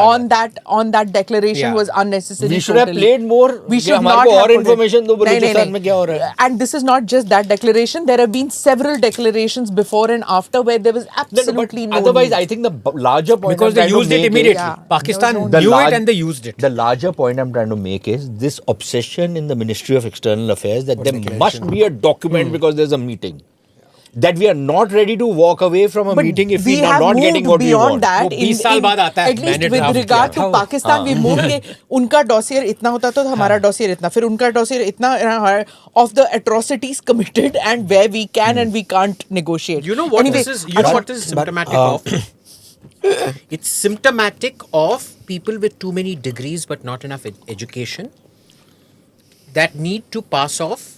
S1: on that declaration
S3: Yeah.
S1: was unnecessary.
S4: We should have
S1: totally.
S4: played more.
S1: We
S4: कि
S1: should
S4: हमारे
S1: not
S4: को
S1: have
S4: और
S1: put it.
S4: information दो
S1: नहीं, नहीं,
S4: बलूचिस्तान
S1: नहीं.
S4: में क्या हो रहा है.
S1: And this is not just that declaration. There have been several declarations before and after where there was
S4: No,
S1: absolutely
S4: but
S1: no.
S4: otherwise,
S1: need.
S4: I think the larger point
S3: Because
S4: I'm
S3: they
S4: trying to
S3: used it
S4: make is-
S3: immediately.
S1: Yeah.
S3: Pakistan
S4: The
S3: knew
S4: large-
S3: it and they used it.
S4: The larger point I'm trying to make is this obsession in the Ministry of External Affairs that there must be a document because there's a meeting. That we are not ready to walk away from a
S1: But
S4: meeting if we are
S1: have
S4: not
S1: moved
S4: getting what we
S1: beyond
S4: want.
S1: that.
S3: वो 20 साल बाद आता है,
S1: At least
S3: मैंने
S1: with
S3: draft
S1: regard
S3: किया
S1: to
S3: था।
S1: Pakistan, we moved के उनका dossier इतना होता तो हमारा dossier इतना, फिर उनका dossier इतना of the atrocities committed and where we can and we can't negotiate.
S5: You know what
S1: Anyway,
S5: this is? You know what this is symptomatic of? It's symptomatic of people with too many degrees but not enough education that need to pass off,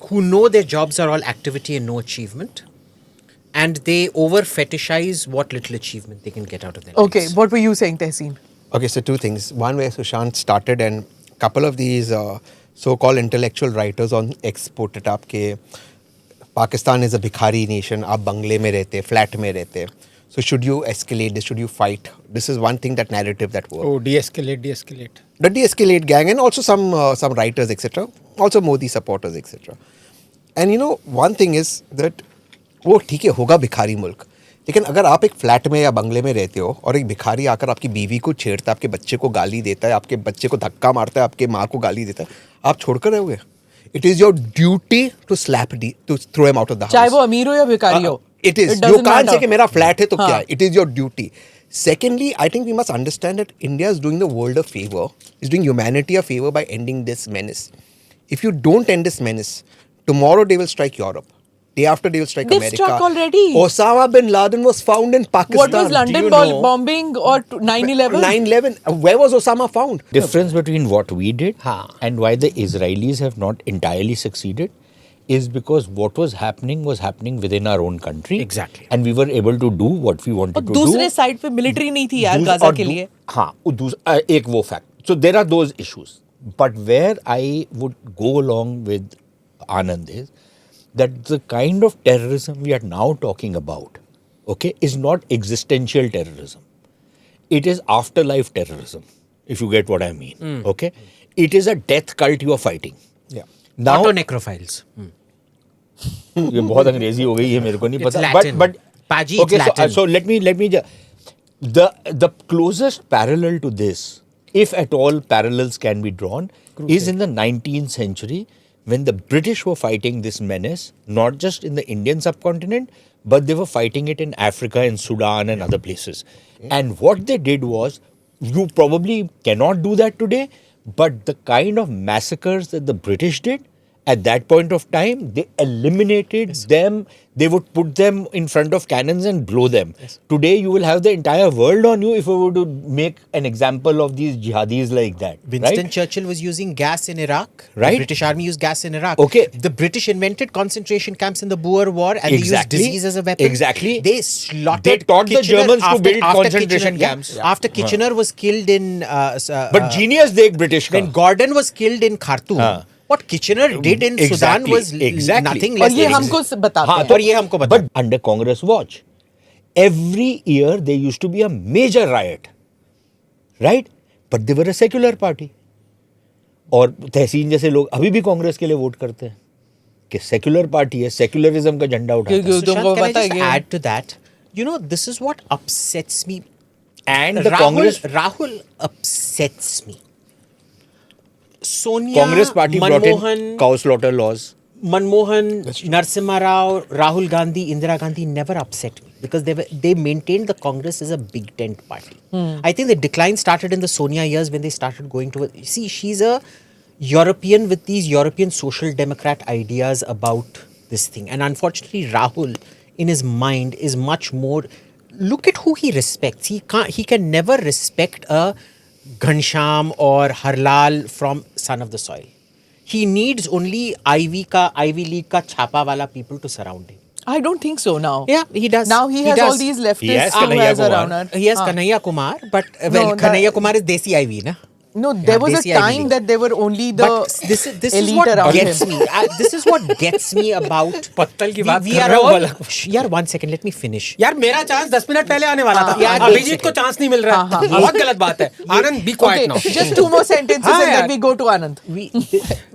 S5: who know their jobs are all activity and no achievement, and they over fetishize what little achievement they can get out of their
S1: Okay,
S5: lives.
S1: what were you saying, Tehseen?
S2: Okay, so two things. One where Sushant started and couple of these so-called intellectual writers on X put it up ke Pakistan is a Bhikhari nation, aap bangle mein rehte, flat mein rehte. So should you escalate this? Should you fight? This is one thing, that narrative that worked.
S3: Oh, de-escalate.
S2: The de-escalate gang and also some writers, etc. Also Modi supporters, etc. And you know, one thing is that वो ठीक है होगा भिखारी मुल्क, लेकिन अगर आप एक फ्लैट में या बंगले में रहते हो और एक भिखारी आकर आपकी बीवी को छेड़ता है, आपके बच्चे को गाली देता है, आपके बच्चे को धक्का मारता है, आपके माँ को गाली देता है, आप छोड़कर रहोगे? It is your duty to to throw him out of the house.
S1: चाहे वो अमीर हो या भिखारी हो.
S2: It is.
S1: It
S2: You
S1: doesn't
S2: can't
S1: matter.
S2: say कि मेरा फ्लैट है तो
S1: हाँ.
S2: क्या है? It is your duty. Secondly, I think we must understand that India is doing the world a favor, is doing humanity a favor by ending this menace. If you don't end this menace, tomorrow they will strike Europe. Day after they will strike
S1: They've
S2: America.
S1: struck already.
S2: Osama bin Laden was found in Pakistan.
S1: What was
S2: Do
S1: London
S2: you know?
S1: bombing or 9/11?
S2: 9/11. Where was Osama found?
S4: Difference between what we did
S3: हाँ.
S4: and why the Israelis have not entirely succeeded is because what was happening within our own country.
S5: Exactly.
S4: And we were able to do what we wanted
S1: और
S4: to do.
S1: दूसरे side पे military नहीं थी यार
S4: दूस-
S1: Gaza
S4: और
S1: के
S4: दू-
S1: लिए.
S4: हाँ एक वो fact. So there are those issues. But where I would go along with Anand is that the kind of terrorism we are now talking about, okay, is not existential terrorism. It is afterlife terrorism, if you get what I mean. Okay? It is a death cult you are fighting.
S2: Yeah.
S4: Now,
S5: Auto-necrophiles.
S4: ये बहुत अंग्रेजी हो गई है मेरे को नहीं
S5: It's
S4: पता.
S5: Latin.
S4: But
S5: Paji,
S4: okay,
S5: it's Latin.
S4: so let me the closest parallel to this, if at all parallels can be drawn, is in the 19th century when the British were fighting this menace, not just in the Indian subcontinent, but they were fighting it in Africa, in Sudan and other places. And what they did was, you probably cannot do that today, but the kind of massacres that the British did, at that point of time, they eliminated them. They would put them in front of cannons and blow them. Today, you will have the entire world on you if you were to make an example of these jihadis like that.
S5: Winston
S4: right?
S5: Churchill was using gas in Iraq.
S4: Right.
S5: The British Army used gas in Iraq.
S4: Okay.
S5: The British invented concentration camps in the Boer War and
S4: Exactly.
S5: they used disease as a weapon.
S4: Exactly.
S5: They slaughtered
S4: They taught the
S5: Kitchener
S4: Germans to
S5: after-
S4: build
S5: after
S4: concentration
S5: Kitchener- yeah.
S4: camps.
S5: After Kitchener was killed in...
S4: But genius they British ka.
S5: when Gordon was killed in Khartoum,
S4: हाँ.
S5: what Kitchener did in Sudan
S4: Exactly.
S5: was
S4: Exactly.
S5: nothing
S1: और
S5: less
S1: ये
S5: than
S1: हमको बताते
S4: हाँ,
S1: हैं.
S5: और ये हमको बता.
S4: But under Congress watch, every year there used to be a major riot, right? But they were a secular party. और तहसीन जैसे लोग अभी भी कांग्रेस के लिए वोट करते हैं, कि सेक्युलर पार्टी है, सेक्युलरिज्म का झंडा उठाता है.
S1: क्योंकि तुमको
S5: Sushant, can I
S1: पता है
S5: just
S1: कि
S5: add to that? You know, this is what upsets me.
S4: And the Congress
S5: Rahul upsets me. Sonia,
S4: Congress party brought
S5: Manmohan,
S4: in cow slaughter laws.
S5: Manmohan, Narasimha Rao, Rahul Gandhi, Indira Gandhi never upset me because they maintained the Congress as a big tent party. I think the decline started in the Sonia years when they started going to. See, she's a European with these European social democrat ideas about this thing, and unfortunately, Rahul, in his mind, is much more. Look at who he respects. He can never respect a Ghansham or Harlal from Son of the Soil. He needs only Ivy League ka chapa wala people to surround him.
S1: I don't think so now.
S5: Yeah, he does.
S1: Now he
S5: He
S1: has
S5: does.
S1: all these
S4: He
S1: leftists
S4: has
S1: who
S4: Kanhaiya
S1: has
S4: Kumar.
S1: around her.
S5: He has Kanhaiya Kumar, but
S1: No,
S5: Kanhaiya Kumar is Desi Ivy, na?
S1: No, there was a
S5: Desi Ivy
S1: time
S5: League.
S1: that there were only the
S5: But this is
S1: elite
S5: what
S1: around
S5: gets
S1: him.
S5: me. This is what gets me about.
S3: पत्तल की बात
S5: we
S3: कर
S5: are
S3: रहा हूँ
S5: all.
S3: वाला।
S5: यार, 1 second, let me finish.
S3: यार मेरा चांस 10 मिनट पहले आने वाला था.
S5: यार,
S3: अभिजीत
S5: एक
S3: को चांस नहीं मिल रहा है. बहुत गलत बात है. आनंद, be quiet
S1: Okay,
S3: now.
S1: just 2 more sentences
S3: हाँ
S1: and
S3: यार.
S1: then we go to Anand.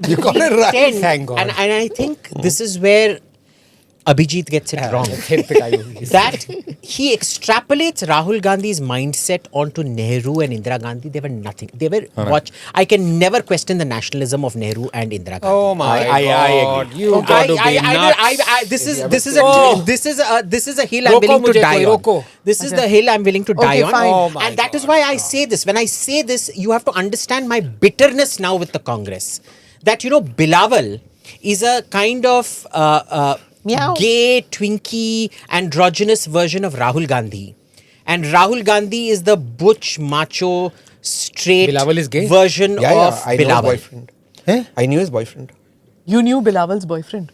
S2: You got it right.
S5: Ten.
S3: Thank God.
S5: And I think this is where Abhijit gets it wrong.
S3: फिर पिटाई होगी.
S5: That he extrapolates Rahul Gandhi's mindset onto Nehru and Indira Gandhi. They were nothing. They were I can never question the nationalism of Nehru and Indira Gandhi.
S3: Oh my
S4: I
S3: God.
S4: agree.
S3: You got to be nuts.
S5: This is a hill I'm
S3: Roko
S5: willing to
S3: mujhe
S5: die
S3: koi,
S5: on.
S3: roko.
S5: This is the hill I'm willing to die
S1: Okay,
S5: on.
S1: fine.
S3: Oh my
S5: And that is why I say this. When I say this, you have to understand my bitterness now with the Congress. That, Bilawal is a kind of
S1: Meow.
S5: gay, twinky, androgynous version of Rahul Gandhi. And Rahul Gandhi is the butch, macho, straight
S3: Bilawal is gay?
S5: version
S2: Yeah,
S5: of
S2: I know his
S5: Bilawal.
S2: boyfriend. I knew his boyfriend.
S1: You knew Bilawal's boyfriend.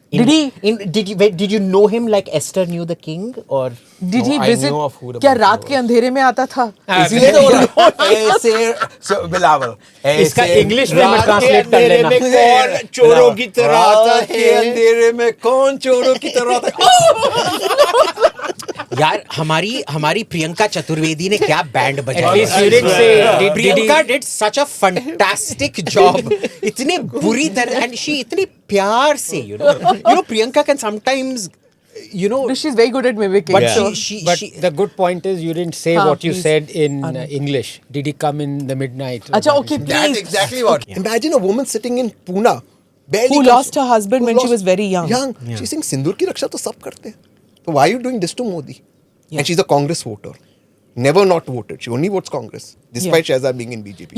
S5: Did you know him like Esther knew the king, or
S1: Did
S2: No,
S1: he
S2: I
S1: visit?
S2: knew of who the
S1: क्या
S2: boyfriend
S1: रात के अंधेरे में आता था?
S2: इसीलिए तो बोला ऐसे बिलावल
S3: इसका इंग्लिश में मैं ट्रांसलेट कर लेना.
S4: कौन चोरों की तरह आता
S2: के
S4: है?
S2: अंधेरे में कौन चोरों की तरह आता
S5: यार हमारी प्रियंका चतुर्वेदी ने क्या बैंड
S3: At
S5: बजाया.
S3: least you didn't say. Did
S5: Priyanka
S3: he?
S5: did such a fantastic job. इतने बुरी तरह and she इतने प्यार से Priyanka can sometimes
S1: She's very good at mimicking.
S5: but
S1: so-
S3: But the good point is you didn't say
S1: हाँ,
S3: what you
S1: please.
S3: said in English. Did he come in the midnight?
S1: अच्छा, okay,
S2: That's
S1: please.
S2: exactly what. Imagine a woman sitting in Pune, barely
S1: Who
S2: comes-
S1: lost her husband when she was very young.
S2: She thinks सिंदूर की रक्षा तो सब करते हैं. So why are you doing this to Modi? And she's a Congress voter. Never not voted. She only votes Congress, despite Shehzad being in BJP.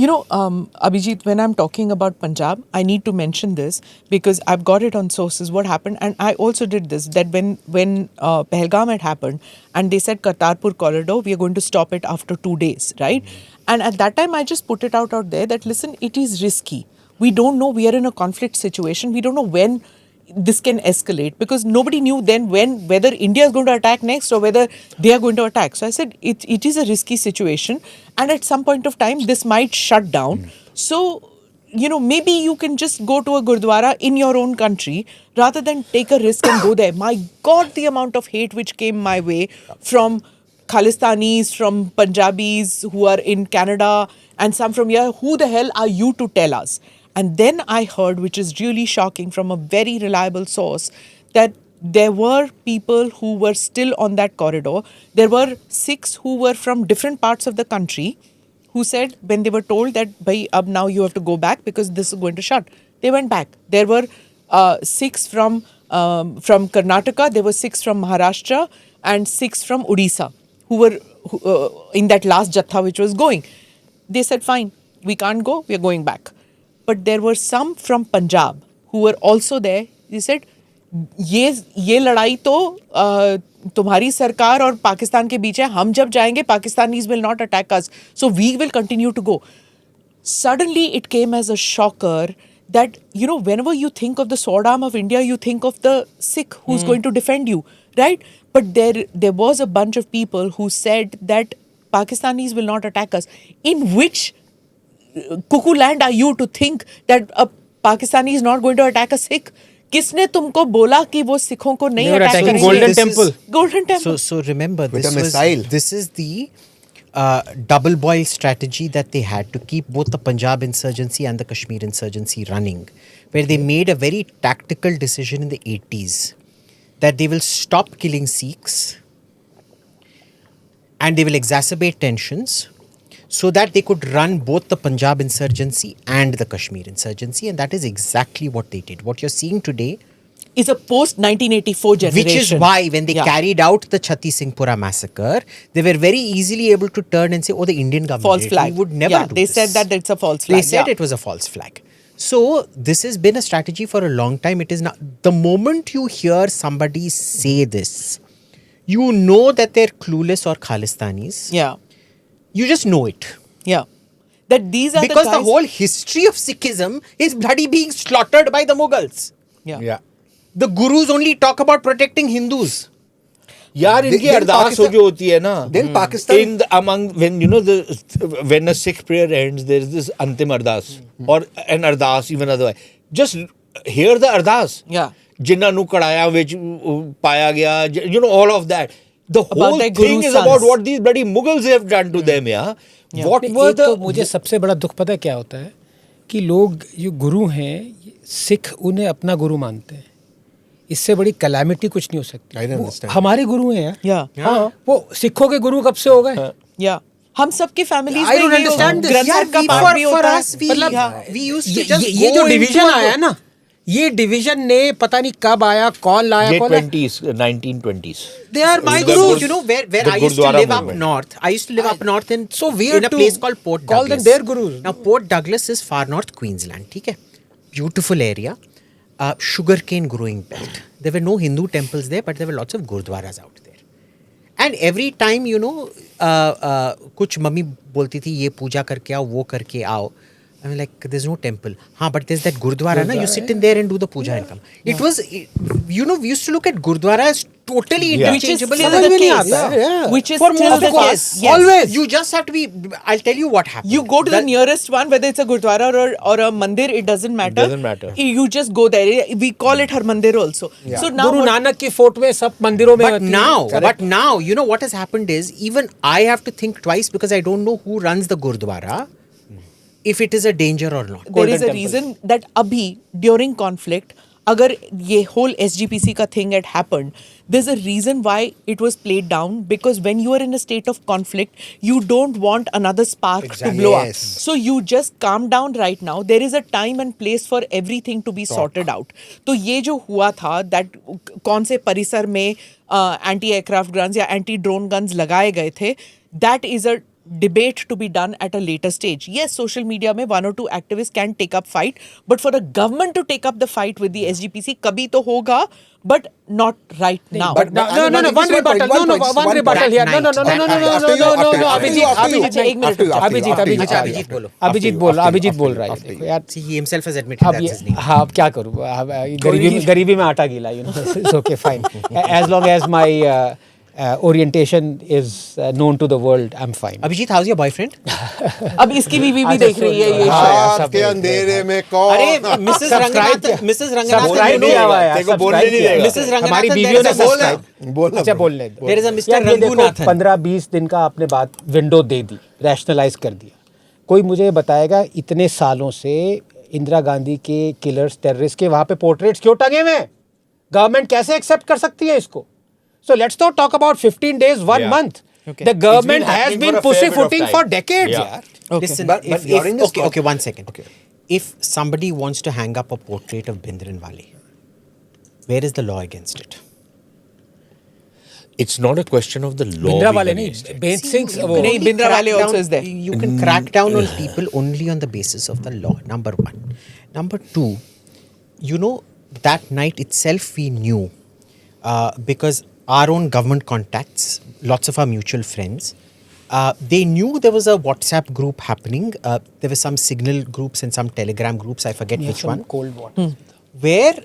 S1: Abhijit, when I'm talking about Punjab, I need to mention this because I've got it on sources what happened, and I also did this, that when Pahalgam had happened and they said Kartarpur corridor, we are going to stop it after 2 days, right? And at that time, I just put it out there that, listen, it is risky. We don't know. We are in a conflict situation. We don't know when this can escalate because nobody knew then whether India is going to attack next or whether they are going to attack. So I said it is a risky situation, and at some point of time this might shut down. So maybe you can just go to a gurdwara in your own country rather than take a risk and go there. My God, the amount of hate which came my way from Khalistanis, from Punjabis who are in Canada and some from here. Who the hell are you to tell us? And then I heard, which is really shocking from a very reliable source, that there were people who were still on that corridor. There were 6 who were from different parts of the country who said when they were told that, bhai, ab now you have to go back because this is going to shut. They went back. There were 6 from Karnataka, there were 6 from Maharashtra and 6 from Odisha who were in that last jatha which was going. They said, fine, we can't go, we are going back. But there were some from Punjab who were also there. They said, ये लड़ाई तो तुम्हारी सरकार और पाकिस्तान के बीच है. हम जब जाएंगे, Pakistanis will not attack us. So we will continue to go. Suddenly it came as a shocker that, whenever you think of the sword arm of India, you think of the Sikh who's going to defend you, right? But there was a bunch of people who said that Pakistanis will not attack us. In which cuckoo land are you to think that a Pakistani is not going to attack a Sikh? किसने तुमको बोला कि वो सिखों को नहीं
S3: They were
S1: attack
S3: attacking
S1: करेंगे?
S3: Golden Temple.
S1: Golden Temple.
S5: So remember,
S2: With a missile.
S5: this is the double boil strategy that they had to keep both the Punjab insurgency and the Kashmir insurgency running. where they made a very tactical decision in the 80s that they will stop killing Sikhs and they will exacerbate tensions so that they could run both the Punjab insurgency and the Kashmir insurgency, and that is exactly what they did. What you're seeing today,
S1: Is a post 1984 generation.
S5: which is why when they
S1: Yeah.
S5: carried out the Chatti Singhpura massacre, they were very easily able to turn and say, "Oh, the Indian government
S1: false
S5: did it.
S1: flag.
S5: We would never
S1: Yeah,
S5: do
S1: they
S5: this."
S1: said that it's a false flag.
S5: They said
S1: yeah.
S5: it was a false flag. So this has been a strategy for a long time. It is not. The moment you hear somebody say this, you know that they're clueless or Khalistanis.
S1: Yeah.
S5: You just know it.
S1: Yeah. That these are
S5: Because
S1: the
S5: the
S1: guys.
S5: whole history of Sikhism is bloody being slaughtered by the Mughals.
S1: Yeah.
S5: The gurus only talk about protecting Hindus.
S4: यार इनकी
S2: then
S4: अरदास हो
S2: Pakistan-
S4: जो होती है ना
S2: then Pakistan-
S4: in the, among when you know the when a Sikh prayer ends there is this antim ardas or an ardas even otherwise just hear the ardas
S1: Yeah.
S4: ਜਿਨ੍ਹਾਂ ਨੂੰ ਕੜਾਇਆ ਵਿੱਚ ਪਾਇਆ ਗਿਆ you know all of that the whole
S1: their
S4: thing
S1: guru
S4: is about
S1: sons.
S4: what these bloody Mughals have done to them yeah what
S3: नहीं,
S4: were
S3: एक
S4: the
S3: तो मुझे सबसे बड़ा दुख पता है क्या होता है कि लोग जो गुरु हैं ये सिख उन्हें अपना गुरु मानते हैं इससे बड़ी कैलामिटी कुछ नहीं हो सकती
S2: I don't
S3: वो
S2: understand.
S3: हमारे गुरु हैं यार
S1: Yeah.
S3: हाँ वो सिखों के गुरु कब से हो गए
S1: Yeah. हम सबकी families
S3: I don't understand this.
S1: ग्रंथ
S5: Yeah,
S1: साहब का
S5: we-
S1: पाठ भी
S5: for
S1: होता
S5: us,
S1: है
S5: we-
S1: मतलब
S5: we used to
S3: ये
S5: just
S3: ये
S5: go
S3: जो
S5: into
S3: डिवीजन
S5: a-
S3: आया ना ये डिवीजन ने पता नहीं कब आया कौन लाया
S4: ये
S3: कौन
S4: 20s 1920s
S5: They are my
S4: The
S5: gurus.
S4: Gur-
S5: You know where
S4: the
S5: I used to
S4: Gurdwara
S5: live up
S4: movement.
S5: north. I used to live up north in
S3: So weird
S5: in a
S3: to
S5: place called Port
S3: call them
S5: Douglas.
S3: their gurus.
S5: Now Port Douglas is far north Queensland. ठीक है, beautiful area, sugarcane growing belt. There were no Hindu temples there, but there were lots of gurdwaras out there. And every time you know, कुछ mummy बोलती थी ये पूजा करके आओ वो करके आओ. I mean, like, there's no temple. हाँ, but there's that Gurdwara, na? You sit in there and do the puja and come. It was, you know, we used to look at Gurdwara as totally
S4: Yeah.
S1: which is
S5: interchangeable.
S1: still
S5: with
S1: the
S5: the
S1: case.
S3: Yeah.
S1: Which is
S3: For
S1: still
S3: most
S1: the
S3: of us,
S1: case. Yes.
S3: always.
S5: You just have to be. I'll tell you what happened.
S1: You go to the nearest one, whether it's a gurdwara or a mandir, it doesn't matter.
S4: doesn't matter.
S1: You just go there. We call it her mandir also. So now
S3: Guru
S1: what-
S3: Nanak की फोटोएं सब मंदिरों में
S5: But
S3: होती हैं।
S5: now,
S3: Correct.
S5: but now, you know what has happened is even I have to think twice because I don't know who runs the Gurdwara, if it is a danger or not.
S1: there
S3: Golden
S1: is a
S3: Temple.
S1: reason that abhi during conflict अगर ये whole SGPC का thing had happened, there's a reason why it was played down because when you are in a state of conflict, you don't want another spark to blow up.
S2: Yes.
S1: So you just calm down right now. There is a time and place for everything to be sorted out. तो ये जो हुआ था that कौन से परिसर में anti aircraft guns या anti drone guns लगाए गए थे, that is a debate to be done at a later stage. Yes, social media में one or two activists can take up fight, but for the government to take up the fight with the SGPC कभी तो होगा, but not right now.
S2: but-
S3: No,
S2: I mean,
S3: one rebuttal. No, one rebuttal here. No,
S2: After you,
S3: Abhijit,
S2: after you,
S3: Abhijit,
S1: एक minute
S2: after you,
S1: रुको।
S2: after you,
S3: Abhijit,
S2: after you,
S3: Abhijit,
S2: after you,
S5: Abhijit बोलो।
S3: Abhijit
S2: after
S3: बोल
S2: you,
S3: Abhijit
S2: after
S3: बोल
S2: you,
S3: रहा है
S2: after
S3: देखो
S2: you.
S3: यार
S5: See, he himself has admitted
S3: अब
S5: that's his name.
S3: हाँ अब क्या करूँ गरीबी में आटा गीला you know it's okay fine as long as my orientation is known to the world I'm fine
S5: Abhijit, how's your boyfriend?
S1: अब इसकी बीवी भी देख रही है ये
S2: रात के अंधेरे में कौन
S5: अरे Mrs Ranganath Mrs Ranganath
S3: Subscribe नहीं हुआ है,
S4: तेरे को बोलने
S3: subscribe
S4: नहीं
S3: किया।
S4: देगा।
S5: Mrs. Ranganathan,
S3: हमारी
S5: there
S3: बीवियों
S5: is
S3: ने
S5: a बोल
S3: subscribe
S2: बोलना
S3: अच्छा बोल ले
S5: There is a Mr.
S3: यार ये देखो
S5: Rangunathan.
S3: 15-20 दिन का आपने बात विंडो दे दी रैशनलाइज कर दिया कोई मुझे बताएगा इतने सालों से इंदिरा गांधी के किलर्स टेररिस्ट के वहां पे पोर्ट्रेट्स क्यों टंगे हुए हैं गवर्नमेंट कैसे एक्सेप्ट कर सकती है इसको so let's not talk about 15 days 1
S4: Yeah.
S3: month
S5: Okay.
S3: the government
S4: It's been
S3: has
S4: happening
S3: been
S4: for a fair
S3: pushing
S4: bit of
S3: footing
S4: time.
S3: for decades
S4: Yeah.
S3: yaar.
S5: Listen,
S2: But during this
S5: okay, one second. Okay. If somebody wants to hang up a portrait of Bhindranwale, where is the law against it?
S4: It's not a question of the law.
S3: Bhindranwale
S4: being
S3: नहीं
S4: against it.
S3: बेंत Singh
S5: You
S3: वो
S5: can
S1: नहीं,
S5: only
S1: Bhindranwale
S5: crack
S1: also
S5: down-
S1: is there.
S5: You can crack down on people only on the basis of the law. Number one. Number two, you know, that night itself we knew because our own government contacts, lots of our mutual friends, they knew there was a WhatsApp group happening. There were some Signal groups and some Telegram groups, I forget which one,
S3: cold water
S5: where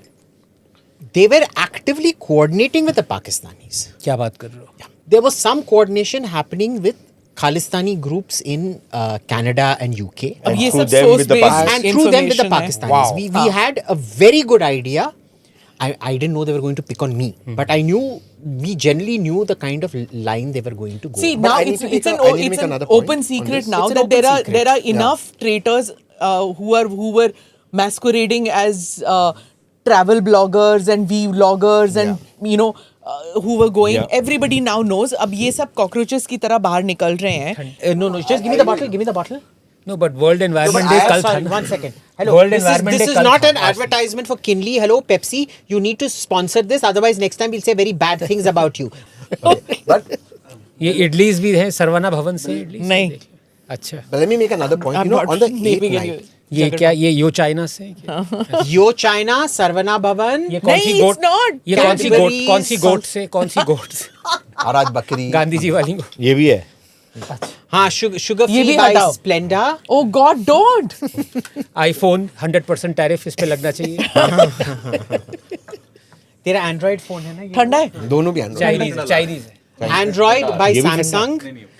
S5: they were actively coordinating with the Pakistanis.
S3: क्या बात कर रहे हो
S5: Yeah. There was some coordination happening with Khalistani groups in Canada and UK.
S1: अब ये
S4: through
S1: सब
S4: them
S1: source
S4: with the
S1: based
S5: And through them with the
S1: information है।
S5: Pakistanis. We had a very good idea. I didn't know they were going to pick on me, but I knew, we generally knew the kind of line they were going to go.
S1: See,
S2: But
S1: now
S2: I need
S1: it's
S2: to make
S1: it's
S2: a-
S1: an
S2: I need to make
S1: it's an
S2: another point
S1: open
S2: on
S1: secret
S2: this.
S1: now
S5: It's an
S1: that
S5: open
S1: there
S5: secret.
S1: are enough traitors who were masquerading as travel bloggers and vloggers and you know who were going.
S4: Yeah.
S1: Everybody now knows. अब ये सब cockroaches की तरह बाहर निकल रहे हैं.
S5: No, just give me the bottle. Give me the bottle.
S3: No, but World Environment Day कल था
S5: Sorry,
S3: ना.
S5: one second. Hello.
S3: World
S5: this
S3: Environment Day
S5: is
S3: कल
S5: not
S3: था.
S5: an advertisement for Kinley. Hello, Pepsi. You need to sponsor this. Otherwise, next time we'll say very bad things about you.
S2: But
S3: ये idlis भी हैं सरवना भवन से इडली से
S1: नहीं.
S3: देख लो. अच्छा.
S2: let me make another point.
S1: I'm
S2: You know,
S1: not
S2: on the
S1: naming
S2: 8th
S1: any-
S2: night,
S3: ये क्या ये यो चाइना से हैं क्या?
S5: Yo China, Sarvana Bhavan.
S3: ये कौन सी
S1: नहीं,
S3: गोट
S1: it's not.
S3: ये कौन सी गोट
S5: Cadbury's,
S3: कौन सी गोट से कौन सी गोट से
S2: Araj Bakri.
S3: गांधी जी वाली गोट.
S4: ये भी है.
S5: हाँ, sugar
S1: ये
S5: free
S1: भी
S5: by
S1: हटाओ.
S5: Splenda.
S1: Oh God, don't.
S3: IPhone 100% tariff इस पे लगना चाहिए.
S5: तेरा Android phone है ना ये?
S1: ठंडा है.
S2: दोनों भी Android.
S3: चाइनीज है.
S5: Android by
S4: ये भी
S5: Samsung.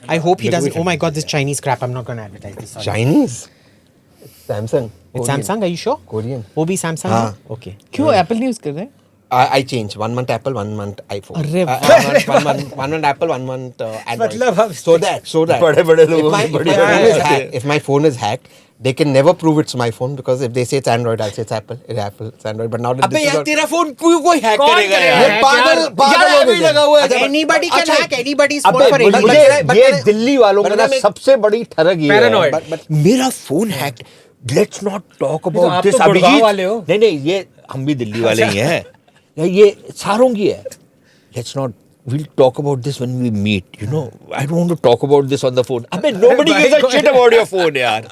S5: I hope he doesn't. Oh my God, this Chinese crap. I'm not going to advertise this. Sorry.
S2: Chinese. Samsung.
S5: It's
S2: Korean.
S5: Samsung. Are you sure?
S2: Korean.
S5: वो भी Samsung
S2: हाँ.
S5: है? Okay.
S1: क्यों Apple नहीं use कर रहे?
S2: I changed 1 month Apple, 1 month iPhone.
S1: अरे
S2: one month Apple, 1 month Android.
S3: मतलब अब
S2: So that
S4: बड़े लोगों की बड़ी
S2: if my phone is hacked, they can never prove it's my phone because if they say it's Android, I'll say it's Apple. It's Apple, it's Android. But now that
S4: अबे
S2: this is
S4: यार
S2: all-
S4: तेरा phone कोई hack
S3: कौन
S4: करेगा
S3: करेगा?
S4: यार.
S3: Hack
S2: पागल
S3: यार.
S2: पागल
S4: यार,
S2: हो
S4: अभी
S2: गए.
S4: लगा हुआ है.
S2: अच्छा,
S5: Anybody can
S2: अच्छा,
S5: hack anybody's phone
S4: अबे
S5: for
S4: मुझे
S5: anybody.
S4: ये दिल्ली वालों का
S2: but
S4: ना
S2: मैं-
S4: सबसे बड़ी ठरक ये
S3: Paranoid.
S4: है. मेरा phone hack. Let's not talk
S3: तो
S4: अबाउट
S3: आप
S4: दिस
S3: तो गुड़गांव
S4: अभिजीत.
S3: वाले हो.
S4: नहीं ये हम भी दिल्ली वाले ही हैं. ये सारों की है. Let's not we'll talk about this when we meet, you know. I don't want to talk about this on the phone. अबे nobody gives a shit about your phone यार.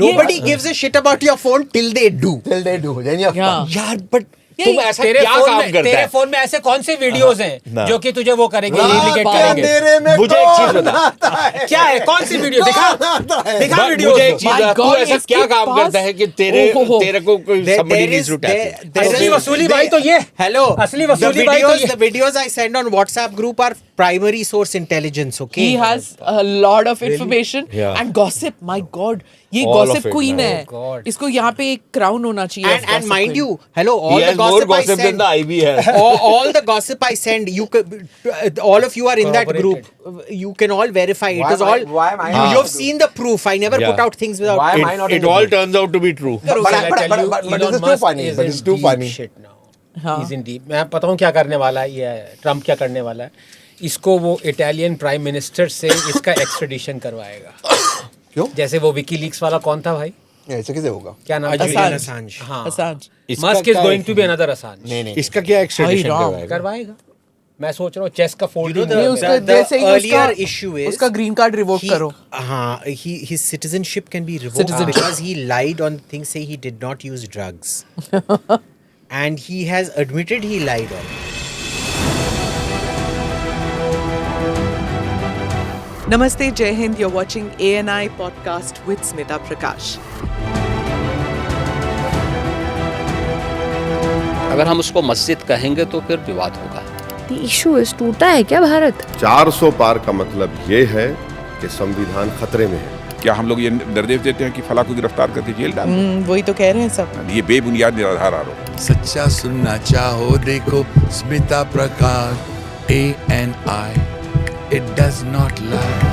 S5: Nobody gives a shit about your phone till they do.
S2: Till they do, then you're
S1: Yeah.
S2: fucked.
S4: यार but तुम ऐसा
S3: तेरे
S4: क्या
S3: phone
S4: काम
S3: में
S4: करता
S3: तेरे
S4: है?
S3: फोन में ऐसे कौन से वीडियोस हैं
S4: ना.
S3: जो कि तुझे वो करेंगे रिप्लिकेट करेंगे.
S2: अंधेरे में
S4: मुझे एक चीज
S2: कौन
S4: बता.
S2: आता है?
S3: क्या है कौन सी वीडियो दिखा दिखा
S4: बट
S3: वीडियो.
S4: मुझे एक चीज
S1: My
S4: बता, तू
S1: God,
S4: ऐसा
S1: इसके
S4: क्या काम
S1: पास-
S4: करता है कि तेरे
S1: ओहो।
S4: तेरे को कोई somebody
S5: there
S4: needs
S5: is-
S4: to tap
S5: there-
S4: it?
S5: there
S3: असली
S5: is-
S3: वसूली भाई तो ये.
S5: Hello.
S3: असली वसूली भाई तो ये.
S5: The videos I send on WhatsApp group are primary source intelligence. Okay.
S1: He has a lot of information
S4: Yeah.
S1: and gossip. My God, ये
S4: All
S1: gossip
S4: of it,
S1: queen
S4: man.
S1: है.
S3: Oh God.
S1: इसको यहाँ पे एक crown होना चाहिए.
S5: And
S1: gossip
S5: mind
S1: queen.
S5: you, hello, all
S4: He
S5: the
S4: has more
S5: gossip I
S4: gossip than
S5: send.
S4: the IB has.
S5: all the gossip I send, you could, all of you are in that group. You can all verify. It
S2: Why
S5: is
S2: am I-
S5: all.
S2: why am I
S5: you,
S2: not
S5: you've
S2: in the
S5: seen the proof. I never
S4: Yeah.
S5: put out things without.
S2: Why am I
S4: It,
S2: not in
S4: it
S2: the
S4: all
S2: group?
S4: turns out to be true.
S2: But
S3: Shall I
S2: but-
S3: tell
S2: but-
S3: you,
S2: but this
S3: Elon
S2: is too
S3: Musk
S2: funny.
S3: is
S2: But
S3: in
S2: it's too
S3: deep
S2: funny.
S3: shit now.
S1: हाँ.
S3: He's in deep. मैं बताऊँ क्या करने वाला है ये Trump क्या करने वाला है. इसको वो इटालियन प्राइम मिनिस्टर से इसका एक्सट्रेडिशन करवाएगा.
S2: क्यों?
S3: जैसे वो विकीलीक्स वाला कौन था भाई.
S2: ऐसे कैसे होगा?
S3: क्या नाम था?
S5: Julian
S1: Assange.
S5: Assange.
S3: हाँ.
S1: Assange.
S4: इसका
S3: मस्क इज
S4: क्या
S3: गोइंग
S4: है?
S3: To be another Assange.
S2: नहीं नहीं.
S4: इसका क्या एक्सट्रेडिशन
S1: राम.
S4: करवाएगा?
S3: करवाएगा. मैं सोच रहा हूँ चेस का
S5: You know
S3: फोल्डिंग.
S5: the-
S1: नहीं, उसका
S5: the
S1: जैसे ही
S5: earlier
S1: उसका-
S5: issue is
S1: उसका green card revoke
S5: he-
S1: करो.
S5: his citizenship can be revoked
S1: Citizenship.
S5: because he lied on things, say he did not use drugs, and he has admitted he lied on it.
S1: Namaste, Jai Hind. You're watching ANI podcast with Smita Prakash.
S6: अगर हम उसको मस्जिद कहेंगे तो फिर विवाद होगा.
S7: The issue is टूटा है क्या भारत?
S8: 400 पार का मतलब ये है कि संविधान खतरे में है।
S9: क्या हम लोग ये निर्देश देते हैं कि फला को गिरफ्तार करके जेल डाल दें?
S1: वही तो कह रहे हैं सब.
S9: ये बेबुनियाद निराधार आरोप.
S10: सच्चा सुनना चाहो देखो स्मिता प्रकाश ANI, it does not lie.